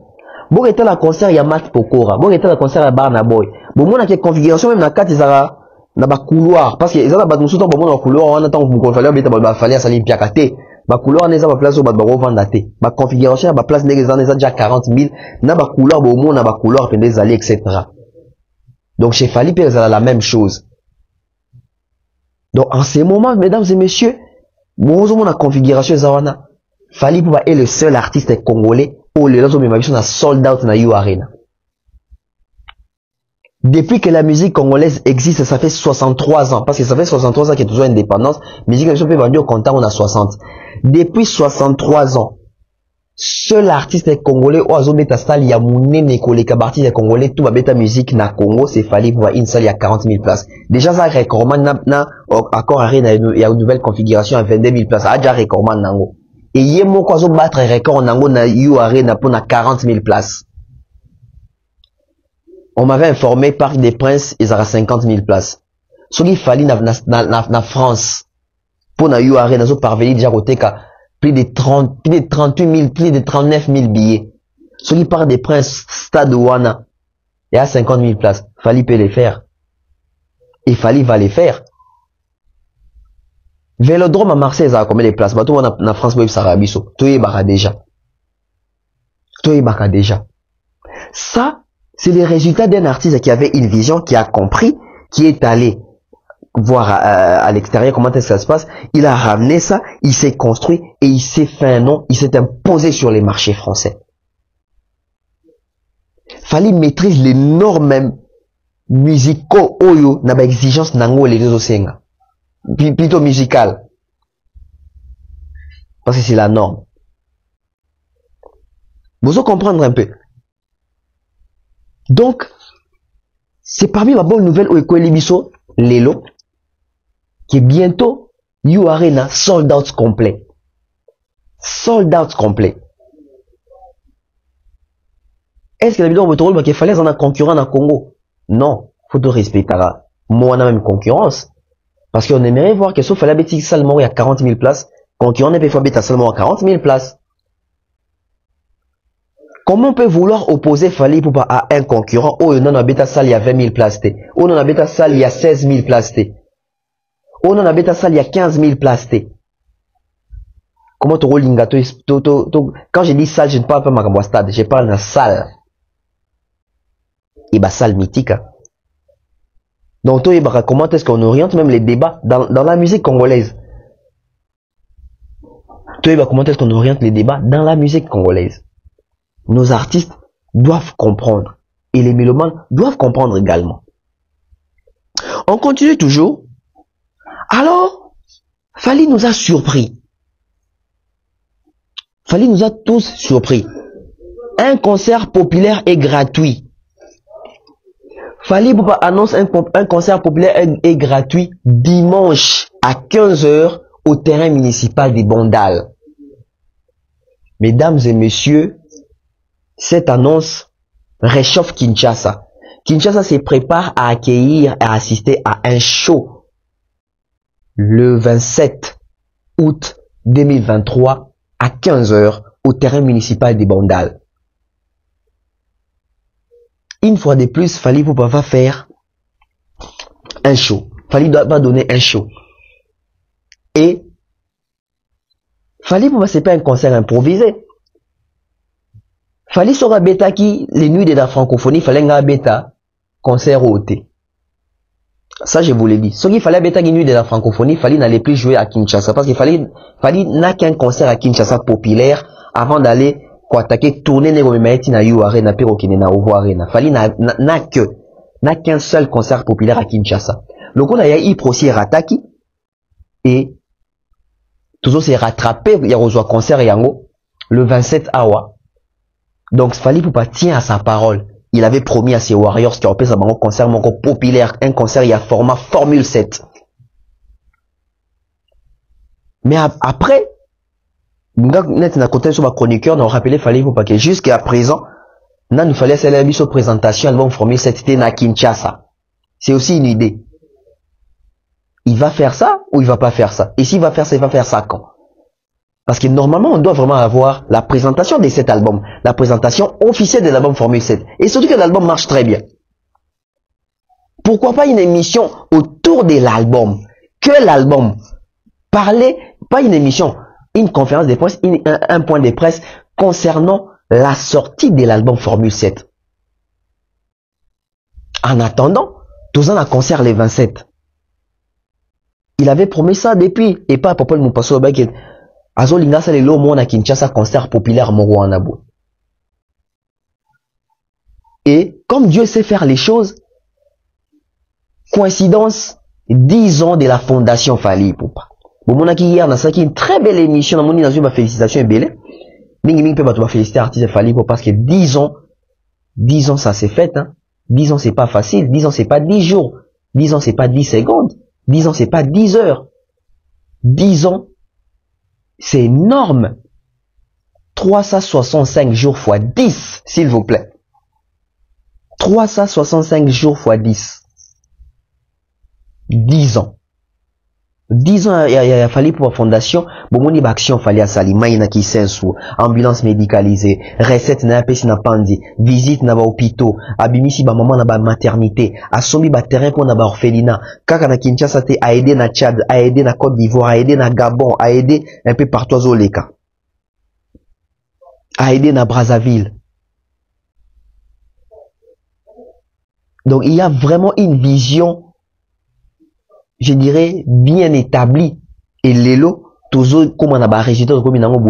Bon, était la concert, il y a Matt Pokora. Bon, était la concert à Barna Boy. Bon, moi, on a quelques configurations, même dans 4, ils ont un couloir. Parce que, ils ont un couloir, bon, dans le couloir, on attend que vous fallait, il fallait, ça l'y piacaté. Ma couloir, on est à place où on va revendre. Ma configuration, ma place, les gens, déjà 40 000. Na ba couloir, bon, on a ma couloir, puis des allées, etc. Donc, chez Fally, ils ont la même chose. Donc, en ces moments, mesdames et messieurs, bon, la configuration, Zawana, Fally Ipupa est le seul artiste congolais où les autres mémoires sont sold out dans You Arena. Depuis que la musique congolaise existe, ça fait 63 ans. Parce que ça fait 63 ans qu'il y a toujours indépendance. Musique congolaise peut vendre au comptant, on a 60. Depuis 63 ans, seul artiste congolais où a beta salle, il y a mouné nekole kabarti congolais, tout va beta musique na Congo, c'est Fally Ipupa une salle, il y a 40 000 places. Déjà, ça recommande, accord Arena, il y a une nouvelle configuration à 22 000 places. Ça a déjà recommande nango. Et il y a mon quoi battre record nango na You Arena pour na 40 000 places. On m'avait informé par des princes, ils auraient 50 000 places. Ce qu'il fallait na France, pour na You Arena, ils ont parvenu déjà au TK, plus de 38 000, plus de 39 000 billets. Ce qui part des princes, stade Wana, il y a 50 000 places. Fally peut les faire. Et Fally va les faire. Vélodrome à Marseille, ça a combien de places? Bah, tout le monde na France, web Sarabiso. Tout est baka déjà. Tout est baka déjà. Ça, c'est le résultat d'un artiste qui avait une vision, qui a compris, qui est allé voir à l'extérieur comment est-ce que ça se passe. Il a ramené ça, il s'est construit et il s'est fait un nom, il s'est imposé sur les marchés français. Fally maîtrise les normes musicaux oyo na ba exigence nango les réseaux senga. Plutôt musical. Parce que c'est la norme. Vous allez comprendre un peu. Donc, c'est parmi ma bonne nouvelle au Ekoelibiso, Lelo, qui est bientôt You Arena sold out complet. Sold out complet. Est-ce que la vidéo votre rôle qu'il fallait en un concurrent dans Congo? Non, faut te respecter. Moi, on a même concurrence. Parce qu'on aimerait voir que sauf à la bêtise seulement il y a 40 000 places, concurrent n'est pas seulement à 40 000 places. Comment on peut vouloir opposer Fally Ipupa à un concurrent? Oh, non, a bêta salle, il y a 20 000 places. Oh, non, a bêta salle, il y a 16 000 places. Oh, non, a bêta salle, il y a 15 000 places. Comment tu roules l'ingato? Quand je dis salle, je ne parle pas de ma stade, je parle de salle. Et bah, salle mythique. Donc, comment est-ce qu'on oriente même les débats dans la musique congolaise? Comment est-ce qu'on oriente les débats dans la musique congolaise? Nos artistes doivent comprendre. Et les mélomanes doivent comprendre également. On continue toujours. Alors, Fally nous a surpris. Fally nous a tous surpris. Un concert populaire et gratuit. Fally Ipupa annonce un concert populaire et gratuit dimanche à 15 h au terrain municipal des Bondales. Mesdames et messieurs, cette annonce réchauffe Kinshasa. Kinshasa se prépare à accueillir et à assister à un show le 27 août 2023 à 15 h au terrain municipal des Bondales. Une fois de plus, Fally Ipupa va faire un show. Fally va donner un show. Et Fally Ipupa, c'est pas un concert improvisé. Fally sera bêta qui, les nuits de la francophonie, fallait un bêta concert au thé. Ça, je vous l'ai dit. Ce qu'il fallait bêta qui nuit de la francophonie, Fally n'allait plus jouer à Kinshasa. Parce qu'il Fally n'a qu'un concert à Kinshasa populaire avant d'aller attaquer, tourner les Romémaïti na You Arena, Perokine na Ovo Arena. Fally n'a qu'un seul concert populaire à Kinshasa. Le coup, il y a Iprosi Rataki et toujours s'est rattrapé, il y a reçu concert yango le 27 awa. Donc Fally Ipupa tient à sa parole. Il avait promis à ses Warriors qu'il y aurait un concert populaire, un concert il y a format Formule 7. Mais après, net na côté sur ma chroniqueur, on a rappelé Fally Ipupa que jusqu'à présent, il fallait célébrer sa présentation album Formule 7 na Kinshasa. C'est aussi une idée. Il va faire ça ou il va pas faire ça? Et s'il va faire ça, il va faire ça quand? Parce que normalement, on doit vraiment avoir la présentation de cet album, la présentation officielle de l'album Formule 7. Et surtout que l'album marche très bien. Pourquoi pas une émission autour de l'album? Que l'album. Parler, pas une émission, une conférence de presse, un point de presse concernant la sortie de l'album Formule 7. En attendant, tous en a concert les 27. Il avait promis ça depuis, et pas à propos de mon passé au bac. Azolinga sa lelo mona Kinshasa concert populaire moko wana bo. Et comme Dieu sait faire les choses, coïncidence, 10 ans de la fondation Fally Ipupa. Bon mona ki hier na ça qui une très belle émission na moni na une félicitation belle. Mingi peut pas féliciter artiste Fally Ipupa parce que 10 ans ça s'est fait hein. 10 ans c'est pas facile, 10 ans c'est pas 10 jours, 10 ans c'est pas 10 secondes, 10 ans c'est pas 10 heures. 10 ans c'est énorme. 365 jours fois 10, s'il vous plaît. 365 jours fois 10. 10 ans. 10 ans, il a fallu pour la fondation, bon, il action fallait à Salima, il qui sous ambulance médicalisée, recette na pesi na pandi, visite na ba hôpitaux, abimisi ba maman na ba maternité, assomi ba terrain pour na ba orphelinat, kaka na Kinshasa te a aidé na Tchad, a aidé na Côte d'Ivoire, a aidé na Gabon, a aidé un peu partout aux Oleka. A aidé na Brazzaville. Donc il y a vraiment une vision, je dirais, bien établi. Et l'élo, toujours, comme on a un résultat de commune en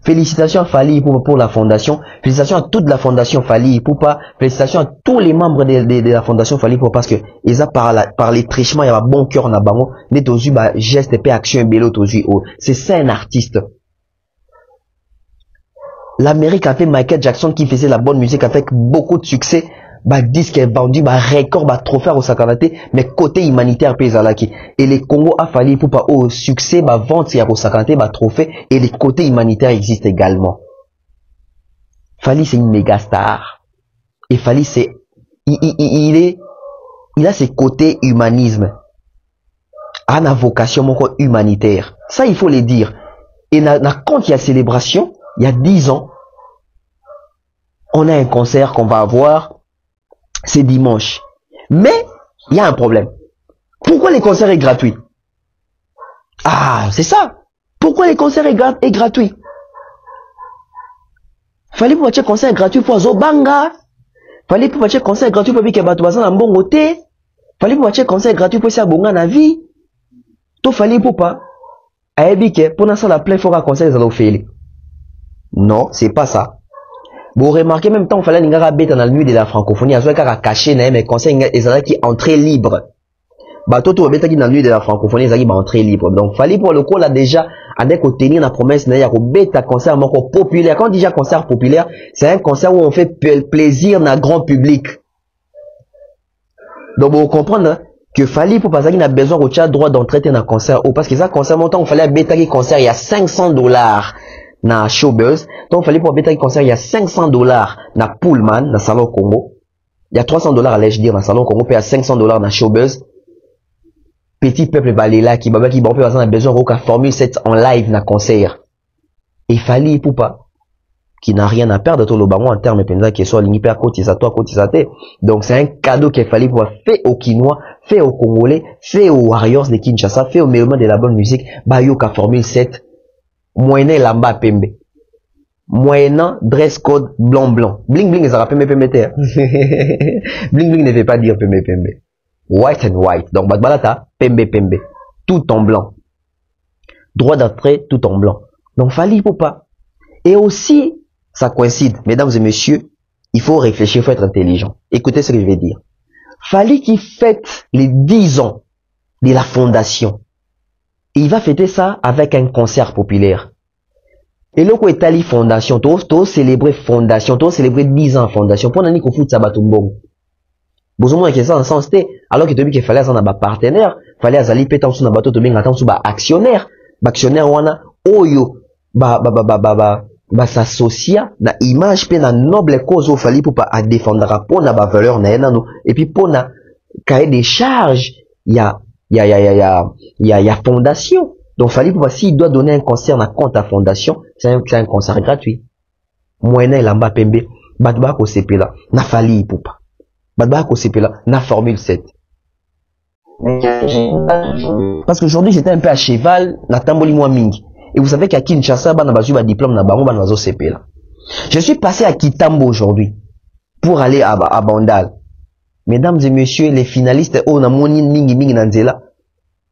félicitations à Fally Ipupa pour la fondation. Félicitations à toute la fondation Fally Ipupa. Félicitations à tous les membres de la fondation Fally Ipupa parce que, ils ont par les trichements, il y a un bon cœur na bango. Net toujours, geste et action bello toujours. C'est ça un artiste. L'Amérique a fait Michael Jackson qui faisait la bonne musique avec beaucoup de succès. Bah disque est vendu, bah record, bah trophée au Sakanate, mais côté humanitaire paysalaki. Et les Congo a fallu pour pas au succès, bah vente c'est au Sakanate, bah trophée, et les côtés humanitaires existent également. Fally c'est une méga star. Et Fally c'est, il a ses côtés humanisme. A une vocation humanitaire. Ça il faut le dire. Et quand il y a célébration, il y a 10 ans, on a un concert qu'on va avoir. C'est dimanche. Mais, il y a un problème. Pourquoi les concerts sont gratuits? Ah, c'est ça. Pourquoi les concerts sont gratuits? Fallait pour un concert gratuit pour Zobanga. Fallait pour un concert gratuit pour que Batouazan a un bon côté. Fallait pour un concert gratuit pour ça bonga na vie. Tout fallait pour pas. Aébike, pour l'instant, la pleine fois un concert, ils ont fait. Non, c'est pas ça. Vous remarquez même temps, il fallait n'ingara bête dans la nuit de la francophonie, à ce qu'à cacher, mais conseil, ils ont qui entrée libre. Bah, tout au bête qui dans la nuit de la francophonie, ils ont entrée libre. Donc, fallait pour le coup, là, déjà, avec tenir la promesse, il y a un bête concert encore populaire. Quand déjà concert populaire, c'est un concert où on fait plaisir dans le grand public. Donc, vous comprenez, que fallait pour passer, il a besoin au chat droit d'entrer dans un concert, ou parce que ça, concert, montant, il fallait bête qui concert, il y a $500. Na Showbuzz, donc il fallait pour bêta concert il y a $500 na Pullman na Salon Congo, il y a $300 allais-je dire na Salon Congo, puis il y a $500 na Showbuzz. Petit peuple balela qui baba qui bon peut a besoin de Formule 7 en live na concert. Et Fally Ipupa qui n'a rien à perdre tout le bango en termes penza qui soit l'hyper cotisateur cotisaté. Donc c'est un cadeau qu'il fallait pouvoir faire au Kinois, fait aux Congolais, fait aux Warriors de Kinshasa, fait aux meilleurs de la bonne musique, bayoka Formule 7. Moyennant lamba pembe. Moyennant dress code blanc blanc. Bling bling ça rappelle pembe terre. Bling bling ne veut pas dire pembe pembe. White and white. Donc badbalata pembe pembe. Tout en blanc. Droit d'entrée tout en blanc. Donc Fally Ipupa. Et aussi ça coïncide, mesdames et messieurs, il faut réfléchir, il faut être intelligent. Écoutez ce que je vais dire. Fally qui fête les 10 ans de la fondation. Et il va fêter ça avec un concert populaire. Et là, quand Italie Fondation, to célébrer Fondation, to célébrer 10 ans Fondation, pour n'ani ko fout ça batumbong. Besoin que ça en sens té, alors que tu dis qu'il fallait ça na ba partenaire, fallait azali pétan sous na bateau to benga tan sous ba actionnaire, wana oyo s'associa na image pe na noble cause au fali pour pas à défendre pour na ba valeur na enano et puis pour na cahier des charges il y a fondation. Donc fallait pour s'il doit donner un concert na compte à fondation, c'est un concert gratuit. Moyenne lamba pembe, batba ko sepela na fali pour pas. Batba ko sepela na formule 7. Parce qu'aujourd'hui j'étais un peu à cheval na tamboli moi mingi. Et vous savez qu'à Kinshasa, on a besoin d'un diplôme, je suis passé à Kitambo aujourd'hui pour aller à Bandal. Mesdames et messieurs, les finalistes, on a moni mingi nanzela.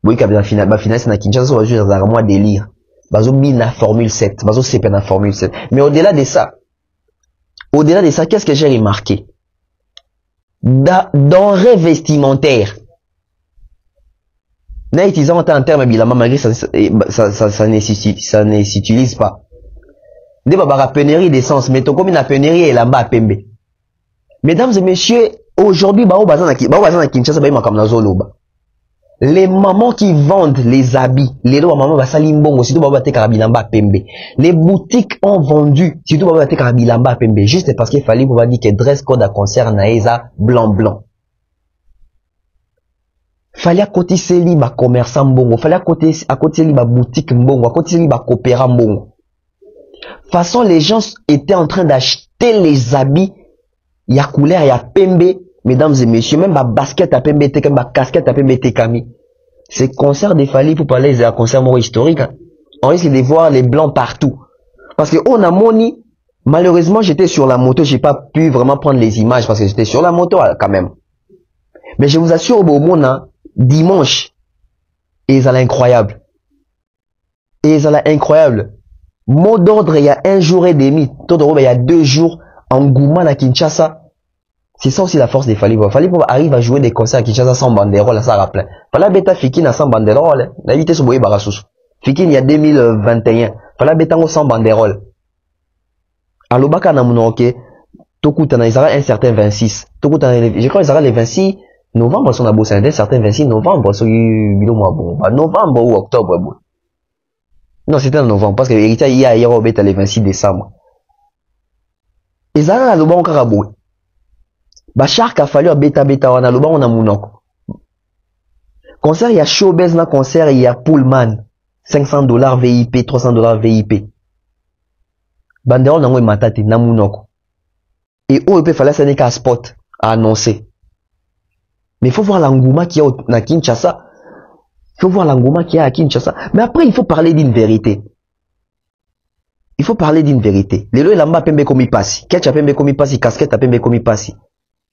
Oui, quand la finaliste na Kinshasa, on va jouer dans un délire. Bazo mi na formule 7, bazo CP na formule 7. Mais au-delà de ça, qu'est-ce que j'ai remarqué? Denrées vestimentaires. N'a utilisant en termes bilan, malgré ça ne s'utilise pas. Des babara pénurie d'essence, mais comme une pénurie et là-bas à Pembe. Mesdames et messieurs, aujourd'hui, les mamans qui vendent les habits, les mamans va salimbongo, surtout baba te karabilamba Pembe. Les boutiques ont vendu, surtout baba te karabilamba Pembe, juste parce qu'il fallait pour dire que dress code à concert naeza blanc. Fallait à côté seli ba commerçant mbongo, fallait à côté seli ba boutique mbongo, à côté seli ba coopéra mbongo. Façon les gens étaient en train d'acheter les habits, il y a couleur, il y a pembe, mesdames et messieurs, même ba basket à pembe tekami, ba casquette à pembe tekami. C'est concert des Fally pour parler des concerts more historiques. Hein. On risque de voir les blancs partout. Parce que on a moni, malheureusement j'étais sur la moto, j'ai pas pu vraiment prendre les images parce que j'étais sur la moto quand même. Mais je vous assure au monde dimanche, et ça incroyable. Et ça incroyable. Mot d'ordre, il y a 1 jour et demi. Tout il y a 2 jours en Gouma à Kinshasa. C'est ça aussi la force des Fally. Fally arrive à jouer des concerts à Kinshasa sans banderole, ça rappelle. Fala beta Fikin sans banderole. La vitesse au boye barasous. Fikin il y a 2021. Fala beta sans banderole. Alobaka na munoke. Tokutana, il sera un certain 26. Tokutana, je crois qu'il sera les 26. Novembre, son abo, c'est un certain 26 novembre, c'est novembre ou octobre. Bon. Non, c'était en novembre, parce que l'héritage, il y a les 26 décembre. Et ça, on a le bon carabou. Bachar a fallu à beta, on a le bon, on a mounoko. Concert, il y a showbiz, na concert, il y a Pullman. $500 VIP, $300 VIP. Banderole, n'a pas matate, na mounoko. Et où il peut falloir, ça n'est qu'à spot, à annoncer. Mais il faut voir l'engouement qu'il y a à Kinshasa. Il faut voir l'engouement qu'il y a à Kinshasa. Mais après, il faut parler d'une vérité. Il faut parler d'une vérité. Les lois, l'amba pembe comme il passe. Ketch a pembe comme il passe. Casquette a pembe comme il passe.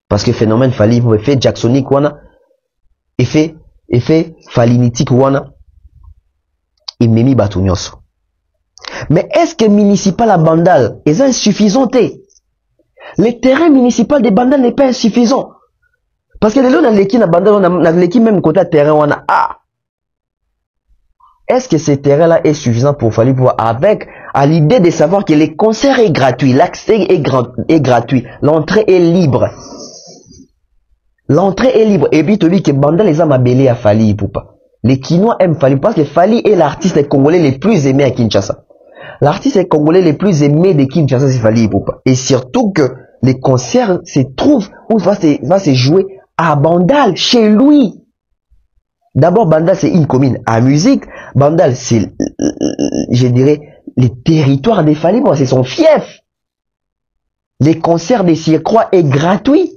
Parce que phénomène Fally, effet Jacksonic, wana. Effet Falinitique, wana. Il m'a mis batunyoso. Mais est-ce que municipal à Bandal est insuffisant? Le terrain municipal de Bandal n'est pas insuffisant. Parce que les gens qui ont l'équipe même côté terrain, on a est-ce que ce terrain-là est suffisant pour Fally pouvoir avec à l'idée de savoir que les concerts est gratuit, l'accès est gratuit, l'entrée est libre. L'entrée est libre. Et puis tu dis que Bandal les a mabellés à Fally pour pas. Les Kinois aiment Fally parce que Fally est l'artiste congolais le plus aimé à Kinshasa. L'artiste congolais le plus aimé de Kinshasa c'est Fally pour pas. Et surtout que les concerts se trouvent où va se jouer à Bandal, chez lui. D'abord, Bandal, c'est une commune à musique. Bandal, c'est, je dirais, les territoires des Fally, c'est son fief. Les concerts des Siercroix est gratuit.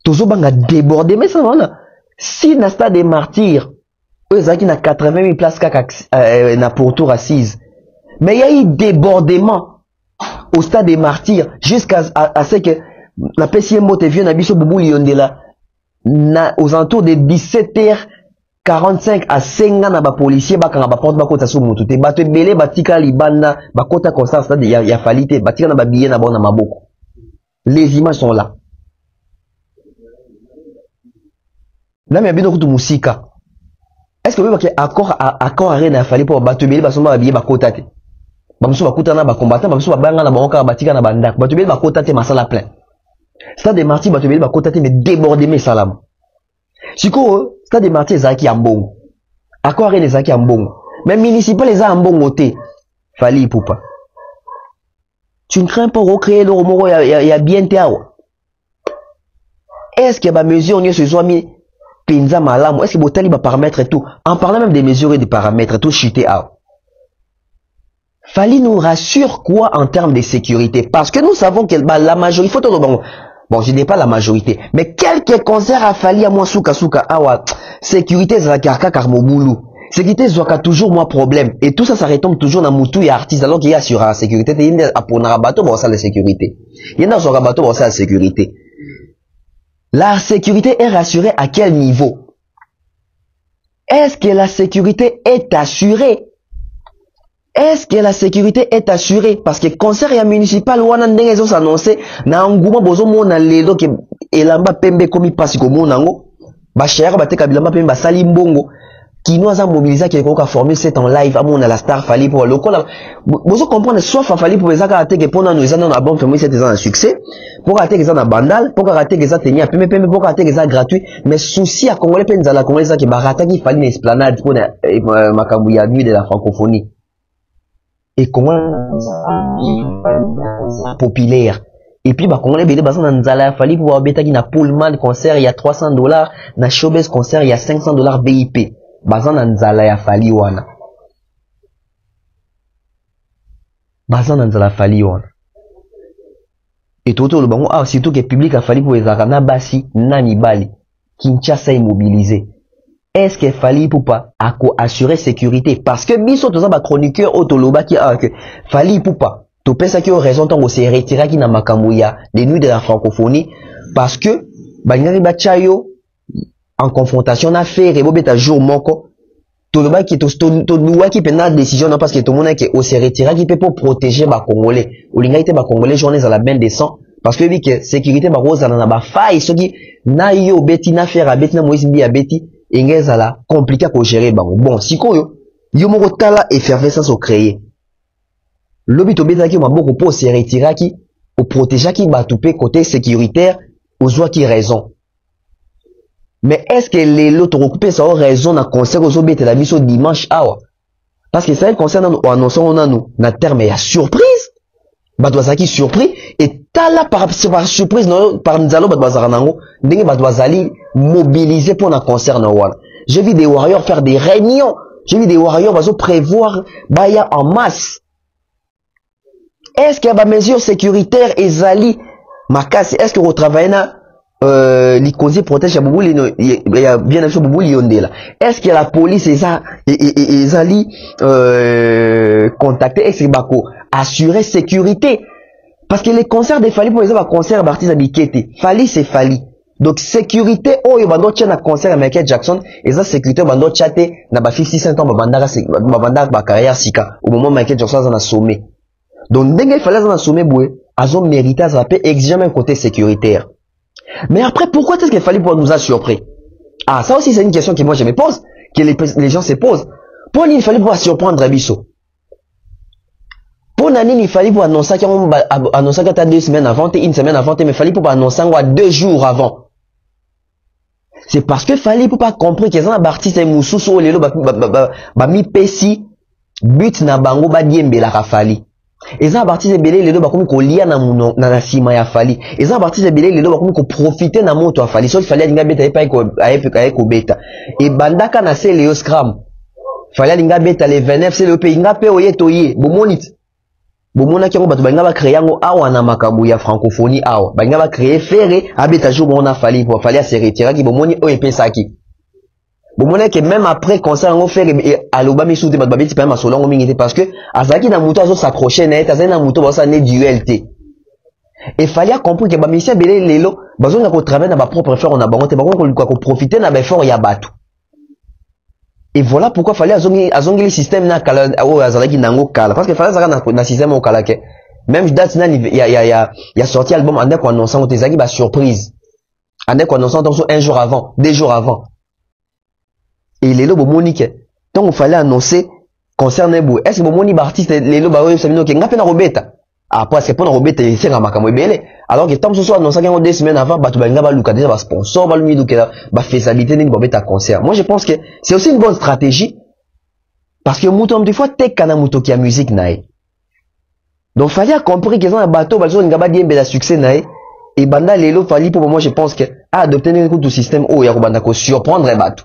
Toujours banga débordé, mais ça va. Si n'a stade des martyrs, eux, qui n'a 80 000 places n'a pour tour assise. Mais il y a eu débordement au stade des martyrs jusqu'à ce que la PCM mote vient à Bisso Boubou Liondela aux alentours de 17h45 à 5 ans na ba policier ba kanga ba porte ba kota so mutu te ba te belé ba tika libanda ba kota constant stade ya falité ba tika na ba billet na ba na maboko. Les images sont là. Là mais bino kutu musika. est-ce que vous accord à rien à fallu pour battre bébé basoma babie bakotate bamusu bakuta na bakombattant bamusu babanga na bango batika na banda battu bébé bakotate masala plein stade de martyrs battu bébé bakotate mais débordé mes salam siko stade de martyrs ezaki ya mbongo accord à rien ezaki ya mbongo mais municipal les a mbongo te fali poupa tu ne crains pas recréer le romoro ya bien tao est-ce que ba mesure ne se soit mis penza malamu est-ce que botali ba paramètres et tout en parlant même des mesures et des paramètres tout chuté à Fali nous rassure quoi en termes de sécurité parce que nous savons que la majorité faut bon je dis pas la majorité mais quelques concerts à Fali à moi souka awa sécurité zakarka karmobulu sécurité zoka toujours moi problème et tout ça ça retombe toujours dans mutu et artiste alors qu'il y a sur la sécurité il y a pour bateau bon ça la sécurité il y a sur bateau bon ça la sécurité. La sécurité est rassurée à quel niveau? Est-ce que la sécurité est assurée? Est-ce que la sécurité est assurée? Parce que concert ya municipal wana ndenge ezo s'annoncer na nguma bozo mona lelo ke elamba pembe komi pasi ko mona ngo ba cher ba teka bilamba pembe basali mbongo kino aza mobiliser ke ko ka former set en live amona la star fali pour lokola bozo comprendre soit fali pour ezaka ateke pona nous ezana na bon former set ezana succès pour ateke ezana bandal pour ateke ezana tenir pembe pembe pour ateke ezana gratuit mais souci à congolais penza la congolais qui barata qui fali na esplanade pour makambu ya nuit de la francophonie et comment populaire et puis bah congolais belé bazana nzala fali pour beta qui na Pullman concert il y a $300 na Showbiz concert il y a $500 BIP bazana nzala ya fali wana bazana nzala fali wana et tout le bango ah surtout que public a fali pour ezaka na basi na mibali Kinshasa immobilisé est-ce que fali pour pas assurer sécurité parce que biso toza ba chroniqueur otoloba ki a que fali pour pas to pesa ki raison tant se retira ki na makambo ya les nuits de la francophonie parce que bangari ba chayo en confrontation na faire et bobeta jour moko to le ba qui to loi qui prend décision non parce que tout le monde que au se retira qui peut pour protéger ba congolais ou lingaité ba congolais journée à la bain des sang parce que oui que sécurité ba rose na ba faille ce qui na yo beti na faire beti na moïse bi beti ingeza la compliqué à gérer ba bon sikoyo yo moko tala effervescence au créer lobi to beta ki maboko pour se retira qui au protéger qui ba toupé côté sécuritaire aux joie qui raison. Mais est-ce que les autres occupés ça ont raison dans concert aux obétés la mission dimanche awa? Parce que c'est un concert nous annonçons on a nous na terme ya surprise. Badwazaki surpris et tala par surprise non par nzalo badwazaranango ndenge badwazali mobiliser pour un concert na wala. J'ai vu des warriors faire des réunions. J'ai vu des warriors bazo prévoir baya en masse. Est-ce qu'il y a des mesures sécuritaires et zali makasi est-ce que vous travaillez na les causes protègent à Boubou, il y a bien sûr Boubou Liondela. Est-ce que la police est ça et ali contacter est-ce que bako assurer sécurité parce que les concerts des Fali pour exemple concert d'artistes habikete Fali c'est Fali donc sécurité oh bando tient un concert avec Michael Jackson et ça sécurité bando chaté na ba 50 cent ba ba carrière sika au moment Michael Jackson a sommet donc dès qu'il fallait dans sommet boué azo mérité à zapper examen côté sécuritaire. Mais après, pourquoi est-ce qu'il fallait pour nous a surpris? Ah, ça aussi c'est une question que moi je me pose, que les gens se posent. Pour il fallait pour surprendre Abisso. Pour Nani, il fallait pour annoncer qu'il y a 2 semaines avant, une semaine avant, mais il fallait pour annoncer 2 jours avant. C'est parce que fallait pour pas comprendre qu'ils ont un artiste et moussou sur les lots, mi pesi, but na bango ba diembe la rafali. Et ça, à partir de belé, les deux, bah, comme qu'on lia na sima ya fali. Et ça, à partir de belé, les deux, bah, comme qu'on profiter na moto à fali. Sauf qu'il fallait linga beta et pas avec beta. Et bandaka na se leo scram. Fallait linga beta les 29, c'est le pays. Linga pe oye toye. Bomonit. Bomona ki on batu linga ba créer yango awa na makabu ya francophonie awa. Ba linga ba créer ferré, abeta jour bon na fali pour fallait se retirer ki bomoni oye pesa ki. Bon, que même après concert on fait à l'obami sous des babeti pas ma solon mingi parce que azaki na muto azo s'accrocher net azaki na muto bossa né duel t et fallait comprendre que ba misia belé lelo bazo na ko travailler na ba propre faire on a bangote ba ko profiter na ba effort ya batu et voilà pourquoi fallait azongi le système na kala o azaki nango kala parce que fallait ça na système au kala ke même date na il y a sorti album ande ko annonçant tes zaki ba surprise ande ko annonçant un jour avant 2 jours avant. Et les lobes monique. Donc, il fallait annoncer concernant vous. Est-ce que vous moni artiste les lobes vous savez que n'a pas robeta. Après c'est pour robeta c'est un makambo belé. Alors que tant ce soit annoncé qu'il y a 2 semaines avant batu banga ba luka déjà ba sponsor ba lumidu que ba faisabilité ni robeta concert. Moi je pense que c'est aussi une bonne stratégie parce que mouton des fois tek kana muto qui a musique nae. Donc fallait comprendre que dans un bateau bazo ngaba di mbela succès nae et banda lelo fallait pour moi je pense que adopter un coup système oh ya ko banda ko surprendre bateau.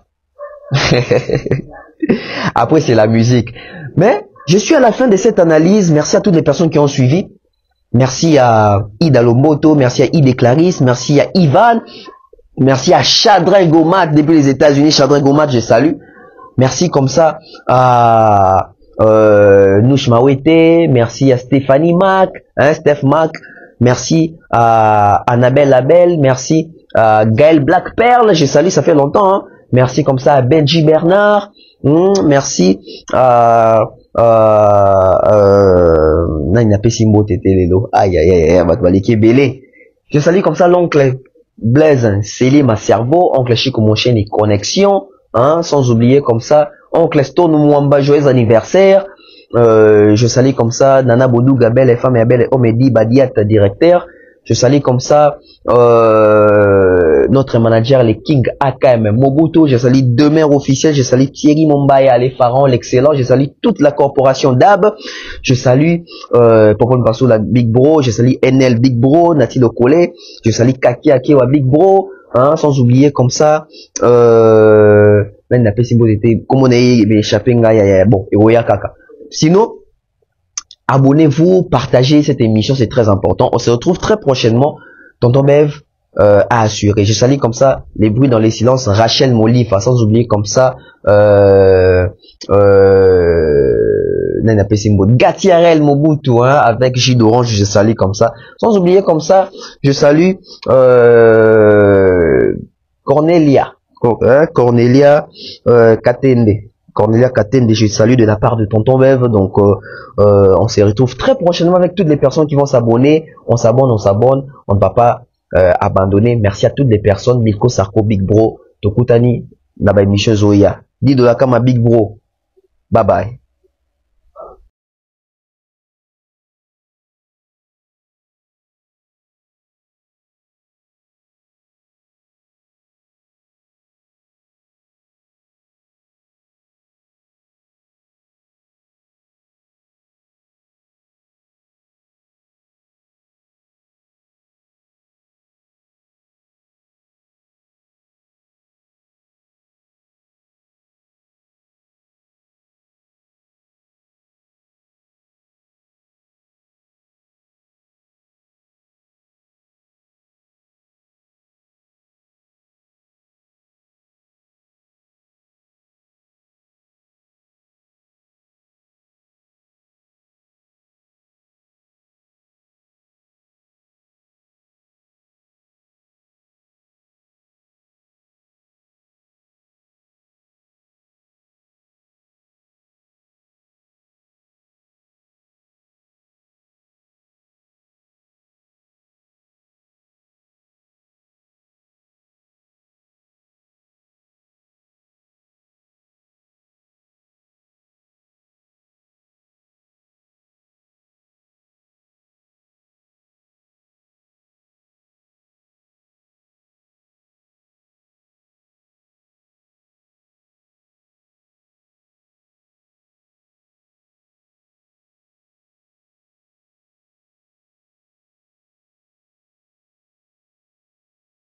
Après c'est la musique. Mais je suis à la fin de cette analyse. Merci à toutes les personnes qui ont suivi. Merci à Ida Lomboto, merci à Ida Clarisse, merci à Ivan, merci à Chadrin Gomat depuis les États-Unis. Chadrin Gomat, je salue. Merci comme ça à Nouch Mawete, merci à Stéphanie Mac, hein, Steph Mac, merci à Annabelle Labelle, merci à Gaël Black Pearl, je salue, ça fait longtemps, hein. Merci comme ça à Benji Bernard, merci à il n'a pas si mot aïe aïe aïe belé. Je salue comme ça l'oncle Blaise Célim ma cerveau, oncle Chico mon chien et connexion, hein, sans oublier comme ça oncle Stone Mwamba joyeux anniversaire. Je salue comme ça Nana Bodou Gabel et femme et belle Omedi Badiat directeur. Je salue comme ça notre manager les King AKM Mobutu. Je salue deux maires officiels. Je salue Thierry Mombaya, les Pharaons, l'excellent. Je salue toute la corporation DAB. Je salue Popon Basso la Big Bro. Je salue NL Big Bro, Nati Lokole. Je salue Kaki Akewa Big Bro. Hein, sans oublier comme ça même la possible était comme on est échappé bon et Kaka. Sinon abonnez-vous, partagez cette émission, c'est très important. On se retrouve très prochainement. Tonton Bev à assurer. Je salue comme ça les bruits dans les silences. Rachel Molifa, sans oublier comme ça Gatiarel Mobutu, hein, avec J d'Orange. Je salue comme ça. Sans oublier comme ça, je salue Cornelia Katende. Cornelia Katende, je salue de la part de Tonton Bev. Donc on se retrouve très prochainement avec toutes les personnes qui vont s'abonner. On s'abonne, on ne va pas abandonner. Merci à toutes les personnes. Milko Sarko Big Bro, Tokutani, Naba Michel Zoya, Dido Lakama Big Bro. Bye bye.